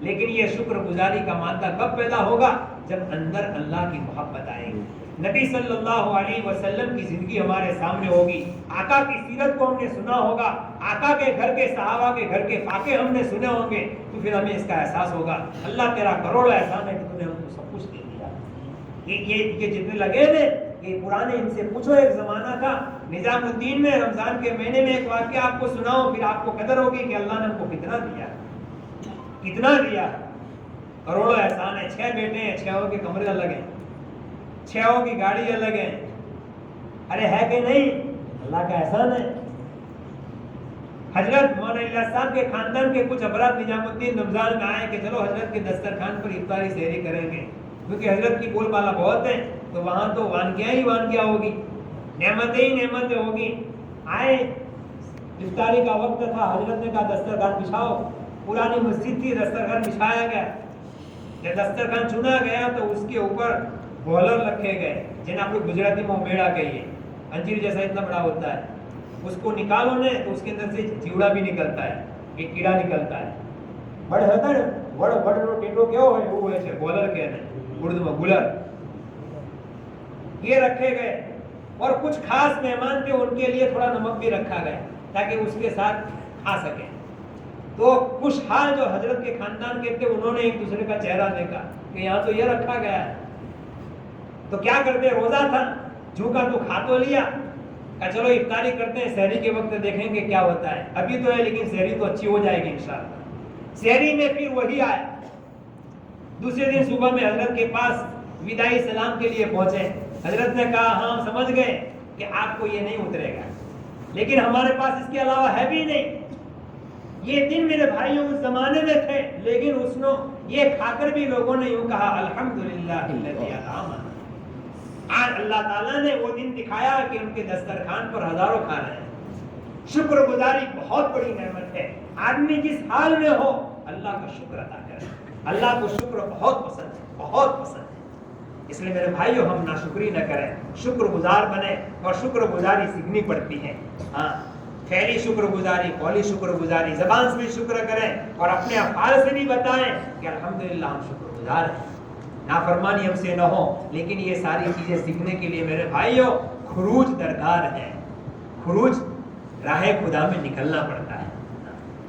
لیکن یہ شکر گزاری کا مادہ کب پیدا ہوگا؟ جب اندر اللہ کی محبت آئے گی، نبی صلی اللہ علیہ وسلم کی زندگی ہمارے سامنے ہوگی، آقا کی سیرت کو ہم نے سنا ہوگا، آقا کے گھر کے صحابہ کے گھر کے فاقے ہم نے سنے ہوں گے، تو پھر ہمیں اس کا احساس ہوگا اللہ تیرا کروڑا احسان ہے کہ تو نے ہم کو سب کچھ دے دیا۔ یہ جتنے لگے تھے، یہ پرانے ان سے پوچھو، ایک زمانہ تھا نظام الدین میں رمضان کے مہینے میں ایک واقعہ آپ کو سناؤ، پھر آپ کو قدر ہوگی کہ اللہ نے ہم کو کتنا دیا، کتنا دیا۔ کروڑوں احسان ہے، 6 بیٹے ہیں، 6 کے کمرے الگ ہیں، 6 کی گاڑی الگ ہے، ارے ہے کہ نہیں؟ اللہ کا احسان ہے۔ حضرت مولانا الیاس صاحب کے خاندان کے کچھ افراد نظام الدین رمضان میں آئے کہ چلو حضرت کے دسترخوان پر افطاری سحری کریں گے، کیونکہ حضرت کی بول بالا بہت ہے، تو وہاں تو وانگیاں ہی وانگیاں ہوگی، نعمتیں ہی نعمتیں ہوگی۔ آئے، افطاری کا وقت تھا، حضرت نے کہا دسترخوان بچھاؤ، پرانی مسجد تھی، دسترخوان بچھایا گیا۔ جب دسترخوان چنا گیا تو اس کے اوپر بولر رکھے گئے، جنہیں آپ کو گجراتی میں میڑا کہیے، انجیر جیسا اتنا بڑا ہوتا ہے، اس کو نکالو نے تو اس کے اندر سے چیوڑا بھی نکلتا ہے، ایک کیڑا نکلتا ہے، بڑ ہوتا ہے، بڑ ٹیٹو کیا ہے وہ ہے بولر کہنے اردو میں گلر، یہ رکھے گئے۔ اور کچھ خاص مہمان تھے، ان کے لیے تھوڑا نمک بھی رکھا گیا تاکہ اس کے ساتھ کھا سکیں۔ تو خوشحال جو حضرت کے خاندان کے تھے، انہوں نے ایک دوسرے کا چہرہ دیکھا کہ یہاں تو یہ رکھا گیا ہے، تو کیا کرتے، روزہ تھا، جھوکا تو کھا تو لیا، کہ چلو افطاری کرتے ہیں، سحری کے وقت دیکھیں گے کیا ہوتا ہے، ابھی تو ہے لیکن سحری تو اچھی ہو جائے گی انشاءاللہ۔ سحری میں پھر وہی آئے، دوسرے دن صبح میں حضرت کے پاس وداعی سلام کے لیے پہنچے، حضرت نے کہا ہاں سمجھ گئے کہ آپ کو یہ نہیں اترے گا، لیکن ہمارے پاس اس کے علاوہ ہے بھی نہیں۔ یہ دن میرے بھائیوں اس زمانے میں تھے، لیکن اس نے یہ کھا کر بھی لوگوں نے یوں کہا الحمدللہ الذی اطعمنا۔ آج اللہ تعالیٰ نے وہ دن دکھایا کہ ان کے دسترخوان پر ہزاروں کھا رہے ہیں۔ شکر گزاری بہت بڑی نعمت ہے، آدمی جس حال میں ہو اللہ کا شکر ادا کرے، اللہ کو شکر بہت پسند ہے، بہت پسند ہے۔ اس لیے میرے بھائیوں ہم ناشکری نہ کریں، شکر گزار بنیں، اور شکر گزاری سیکھنی پڑتی ہے۔ ہاں، فعلی شکر گزاری، قولی شکر گزاری، زبان سے بھی شکر کریں اور اپنے افعال سے بھی بتائیں کہ الحمدللہ ہم شکر گزار ہیں، نافرمانی ہم سے نہ ہو۔ لیکن یہ ساری چیزیں سیکھنے کے لیے میرے بھائیوں خروج درکار ہے، خروج راہ خدا میں نکلنا پڑتا ہے۔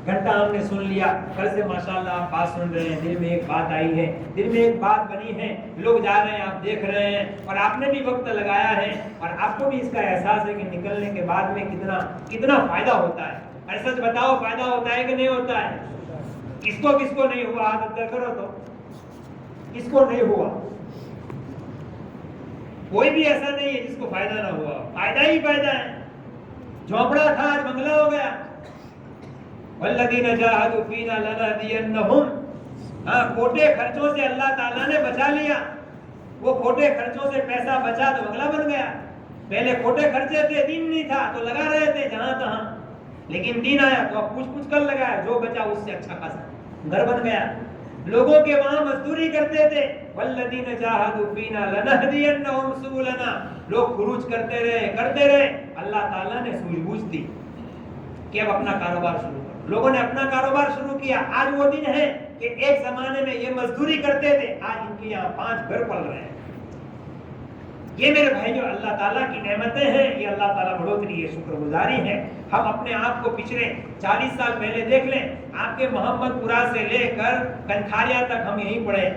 گھنٹہ ہم نے سن لیا، کل سے ماشاءاللہ آپ بات سن رہے ہیں، دل میں ایک بات آئی ہے، دل میں ایک بات بنی ہے، لوگ جا رہے ہیں، آپ دیکھ رہے ہیں، اور آپ نے بھی وقت لگایا ہے، اور آپ کو بھی اس کا احساس ہے کہ نکلنے کے بعد میں کتنا فائدہ ہوتا ہے۔ اور سچ بتاؤ، فائدہ ہوتا ہے کہ نہیں ہوتا ہے؟ کس کو نہیں ہوا، ہاتھ اندر کرو تو کس کو نہیں ہوا؟ کوئی بھی ایسا نہیں ہے جس کو فائدہ نہ ہوا، فائدہ ہی فائدہ ہے۔ جھونپڑا تھا آج بنگلہ ہو گیا، والذین جاہدوا فینا لنہدینہم۔ ہاں، کھوٹے خرچوں سے اللہ تعالیٰ نے بچا لیا، وہ کھوٹے خرچوں سے پیسہ بچا تو بنگلہ بن گیا۔ پہلے کھوٹے خرچے تھے، دین نہیں تھا تو لگا رہے تھے جہاں تہاں، لیکن دین آیا تو اب کچھ کر لگایا، جو بچا اس سے اچھا خاصا گھر بن گیا۔ لوگوں کے وہاں مزدوری کرتے تھے، والذین جاہدوا فینا لنہدینہم سبلنا، لوگ خروج کرتے رہے، اللہ تعالیٰ نے سوجھ بوجھ دی کہ اب اپنا کاروبار شروع کرو۔ لوگوں نے اپنا کاروبار شروع کیا۔ آج وہ دن ہے کہ ایک زمانے میں یہ مزدوری کرتے تھے، آج ان کے یہاں 5 گھر پل رہے ہیں۔ یہ میرے بھائی جو اللہ تعالیٰ کی نعمتیں ہیں، یہ اللہ تعالیٰ بڑھوتری ہے، شکر گزاری ہے۔ ہم اپنے آپ کو پچھلے 40 سال پہلے دیکھ لیں، آپ کے محمد پورہ سے لے کر کنتھاریا تک ہم یہیں پڑھے۔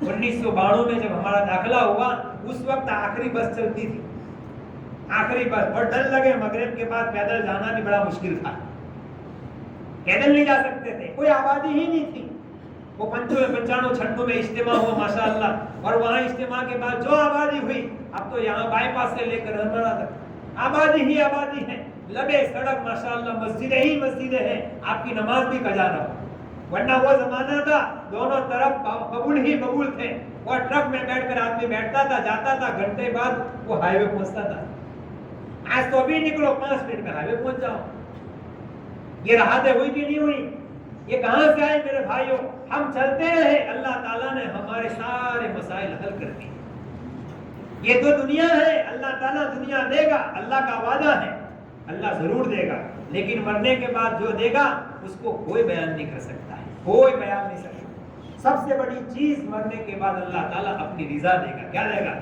1992 میں جب ہمارا داخلہ ہوا، اس وقت آخری بس چلتی تھی، آخری بس، اور ڈر لگے مغرب کے بعد پیدل جانا بھی بڑا مشکل تھا، پیدل نہیں جا سکتے تھے، کوئی آبادی ہی نہیں تھی۔ وہ 95 چھٹوں میں اجتماع ہوا ماشاءاللہ، اور وہاں اجتماع کے بعد جو آبادی ہوئی، اب تو یہاں بائی پاس سے لے کر ہرمڑا تک آبادی ہی آبادی ہے، لبے سڑک ماشاءاللہ، مسجدیں ہی مسجدیں ہیں، آپ کی نماز بھی قضا نہ ہو۔ ورنہ وہ زمانہ تھا دونوں طرف قبول ہی قبول تھے، اور ٹرک میں بیٹھ کر آدمی بیٹھتا تھا، جاتا تھا، گھنٹے بعد وہ ہائی وے پہنچتا تھا۔ آج تو ابھی نکلو 5 منٹ میں ہائی وے پہنچ جاؤ۔ یہ راحتیں ہوئی کہ نہیں ہوئی؟ یہ کہاں سے آئے میرے بھائیوں؟ ہم چلتے رہے، اللہ تعالیٰ نے ہمارے سارے مسائل حل کر دیے۔ یہ تو دنیا ہے، اللہ تعالیٰ دنیا دے گا، اللہ کا وعدہ ہے، اللہ ضرور دے گا، لیکن مرنے کے بعد جو دے گا اس کو کوئی بیان نہیں کر سکتا ہے، کوئی بیان نہیں سکتا۔ سب سے بڑی چیز مرنے کے بعد اللہ تعالیٰ اپنی رضا دے گا. کیا دے گا؟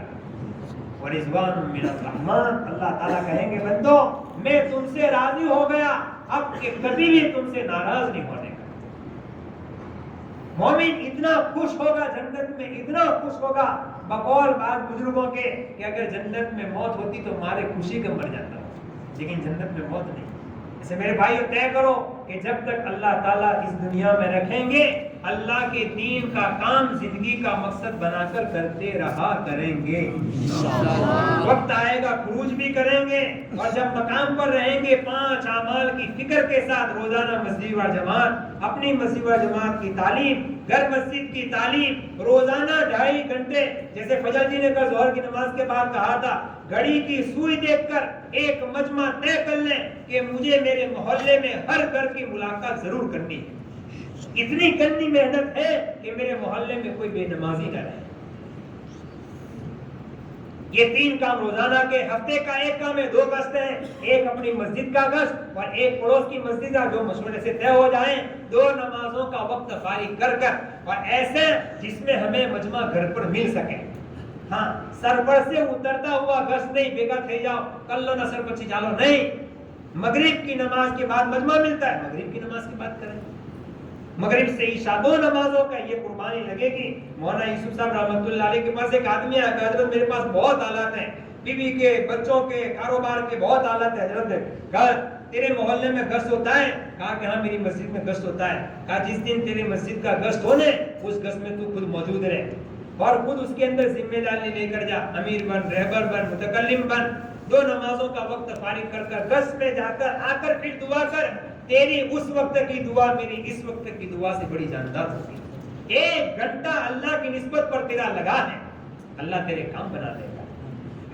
وَرِضْوَانٌ مِّنَ الرَّحْمَٰنِ. اللہ تعالیٰ کہیں گے بندو میں تم سے راضی ہو گیا، اب کہ کبھی بھی تم سے ناراض نہیں ہونے کا. مومن اتنا خوش ہوگا جنت میں، اتنا خوش ہوگا بقول بعض بزرگوں کے کہ اگر جنت میں موت ہوتی تو مارے خوشی کا مر جاتا، لیکن جنت میں موت نہیں. اسے میرے بھائیو طے کرو کہ جب تک اللہ تعالیٰ اس دنیا میں رکھیں گے اللہ کے دین کا کام زندگی کا مقصد بنا کر کرتے رہا کریں گے. وقت آئے گا خروج بھی کریں گے، اور جب مقام پر رہیں گے 5 اعمال کی فکر کے ساتھ روزانہ مسجد و جماعت، اپنی مسجد و جماعت کی تعلیم، گھر مسجد کی تعلیم، روزانہ 2.5 گھنٹے، جیسے فجر جی نے کل ظہر کی نماز کے بعد کہا تھا گھڑی کی سوئی دیکھ کر ایک مجمع طے کر لیں کہ مجھے میرے محلے میں ہر گھر کی ملاقات ضرور کرنی ہے. اتنی کرنی محنت ہے کہ میرے محلے میں کوئی بے نمازی نہ رہے. یہ 3 کام روزانہ کے، ہفتے کا 1 کام ہے، 2 گشت ہیں، ایک اپنی مسجد کا گشت اور ایک پڑوس کی مسجد کا، جو مشورے سے طے ہو جائیں. 2 نمازوں کا وقت فارغ کر کر، اور ایسے جس میں ہمیں مجمع گھر پر مل سکے. ہاں سر پر سے اترتا ہوا گشت نہیں، بیگا تھے جاؤ کلو نہ سر پچی چالو نہیں. مغرب کی نماز کے بعد مجمع ملتا ہے، مغرب کی نماز کی بات کریں. مغرب سے عشاء 2 نمازوں کا یہ قربانی لگے گی. مولانا یوسف صاحب رحمۃ اللہ علیہ کے پاس ایک آدمی آیا کہ حضرت میرے پاس بہت آلات ہیں، بیوی کے، بچوں کے، کاروبار کے بہت آلات ہیں حضرت، کہا تیرے محلے میں گشت ہوتا ہے؟ کہا کہ ہاں میری مسجد میں گشت ہوتا ہے. کہا جس دن تیری مسجد کا گشت ہونے اس گشت میں تو خود موجود رہے اور خود اس کے اندر ذمہ داری لے کر جا، امیر بن، رہبر بن، متکلم بن. 2 نمازوں کا وقت فارغ کر کر گشت میں جا کر آ کر پھر دعا کر. تیری اس وقت کی دعا میری اس وقت کی دعا سے بڑی جاندار ہوتی ہے. 1 گھنٹہ اللہ کی نسبت پر تیرا لگا ہے، اللہ تیرے کام بنا دے گا.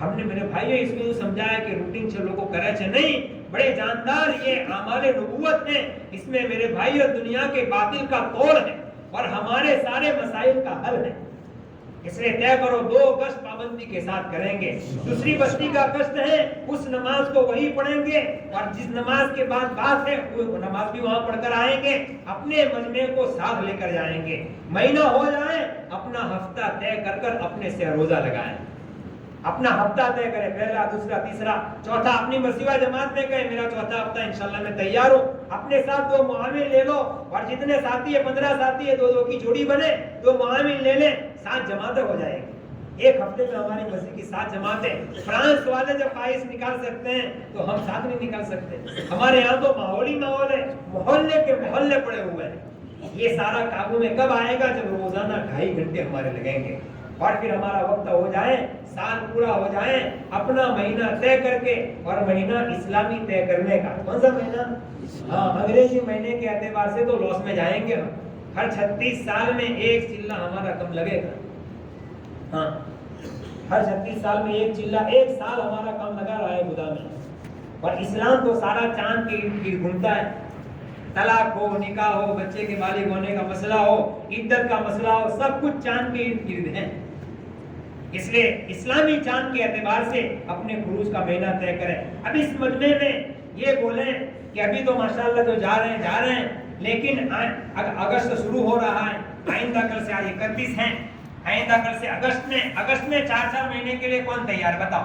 ہم نے میرے بھائیوں اس میں سمجھایا کہ روٹین سے لوگوں کرے چھے نہیں، بڑے جاندار یہ اعمال نبوت ہیں. اس میں میرے بھائیوں دنیا کے باطل کا توڑ ہے اور ہمارے سارے مسائل کا حل ہے. اس لیے طے کرو 2 گشت پابندی کے ساتھ کریں گے. دوسری بستی کا گشت ہے، اس نماز کو وہی پڑھیں گے، اور جس نماز کے بعد بات ہے وہ نماز بھی وہاں پڑھ کر آئیں گے. اپنے مجمع کو ساتھ لے کر جائیں گے. مہینہ ہو جائے اپنا ہفتہ طے کر کر اپنے سے روزہ لگائیں. اپنا ہفتہ طے کریں، پہلا، دوسرا، تیسرا، چوتھا. اپنی مسجد و جماعت میں کہیں میرا چوتھا ہفتہ انشاءاللہ میں تیار ہوں. اپنے ساتھ 2 معاون لے لو، اور جتنے ساتھی ہے 15 ساتھی ہے 2 کی جوڑی بنے، 2 معاون لے لیں، 7 جماعتیں ہو جائیں گی. ایک ہفتے میں ہماری مسجد کی 7 جماعتیں. فرانس والے جب خواہش نکال سکتے ہیں تو ہم ساتھ نہیں نکال سکتے. ہمارے یہاں تو ماحول ہی ماحول ہے، محلے کے محلے پڑے ہوئے ہیں. یہ سارا قابو میں کب آئے گا؟ جب روزانہ 2.5 گھنٹے ہمارے لگیں گے اور پھر ہمارا وقت ہو جائے، سال پورا ہو جائے، اپنا مہینہ طے کر کے. اور مہینہ اسلامی طے کرنے کا. کون سا مہینہ؟ ہاں انگریزی مہینے کے اعتبار سے تو لاس میں جائیں گے ہم. ہر 36 سال میں 1 چلہ ہمارا کم لگے گا. ہاں ہر 36 سال میں 1 چلہ، 1 سال ہمارا کام لگا رہا ہے خدا میں. اور اسلام تو سارا چاند کے ارد گرد گھومتا ہے. طلاق ہو، نکاح ہو، بچے کے بالغ ہونے کا مسئلہ ہو، عدت کا مسئلہ ہو، سب کچھ چاند کے ارد گرد ہے. اس لیے اسلامی چاند کے اعتبار سے اپنے خروج کا مہینہ طے کریں. اب اس مجمع میں یہ بولیں کہ ابھی تو ماشاءاللہ جو جا رہے ہیں لیکن اگست شروع ہو رہا ہے. آئندہ کل سے آج 31 ہیں، آئندہ کل سے اگست میں 4 مہینے کے لیے کون تیار؟ بتاؤ.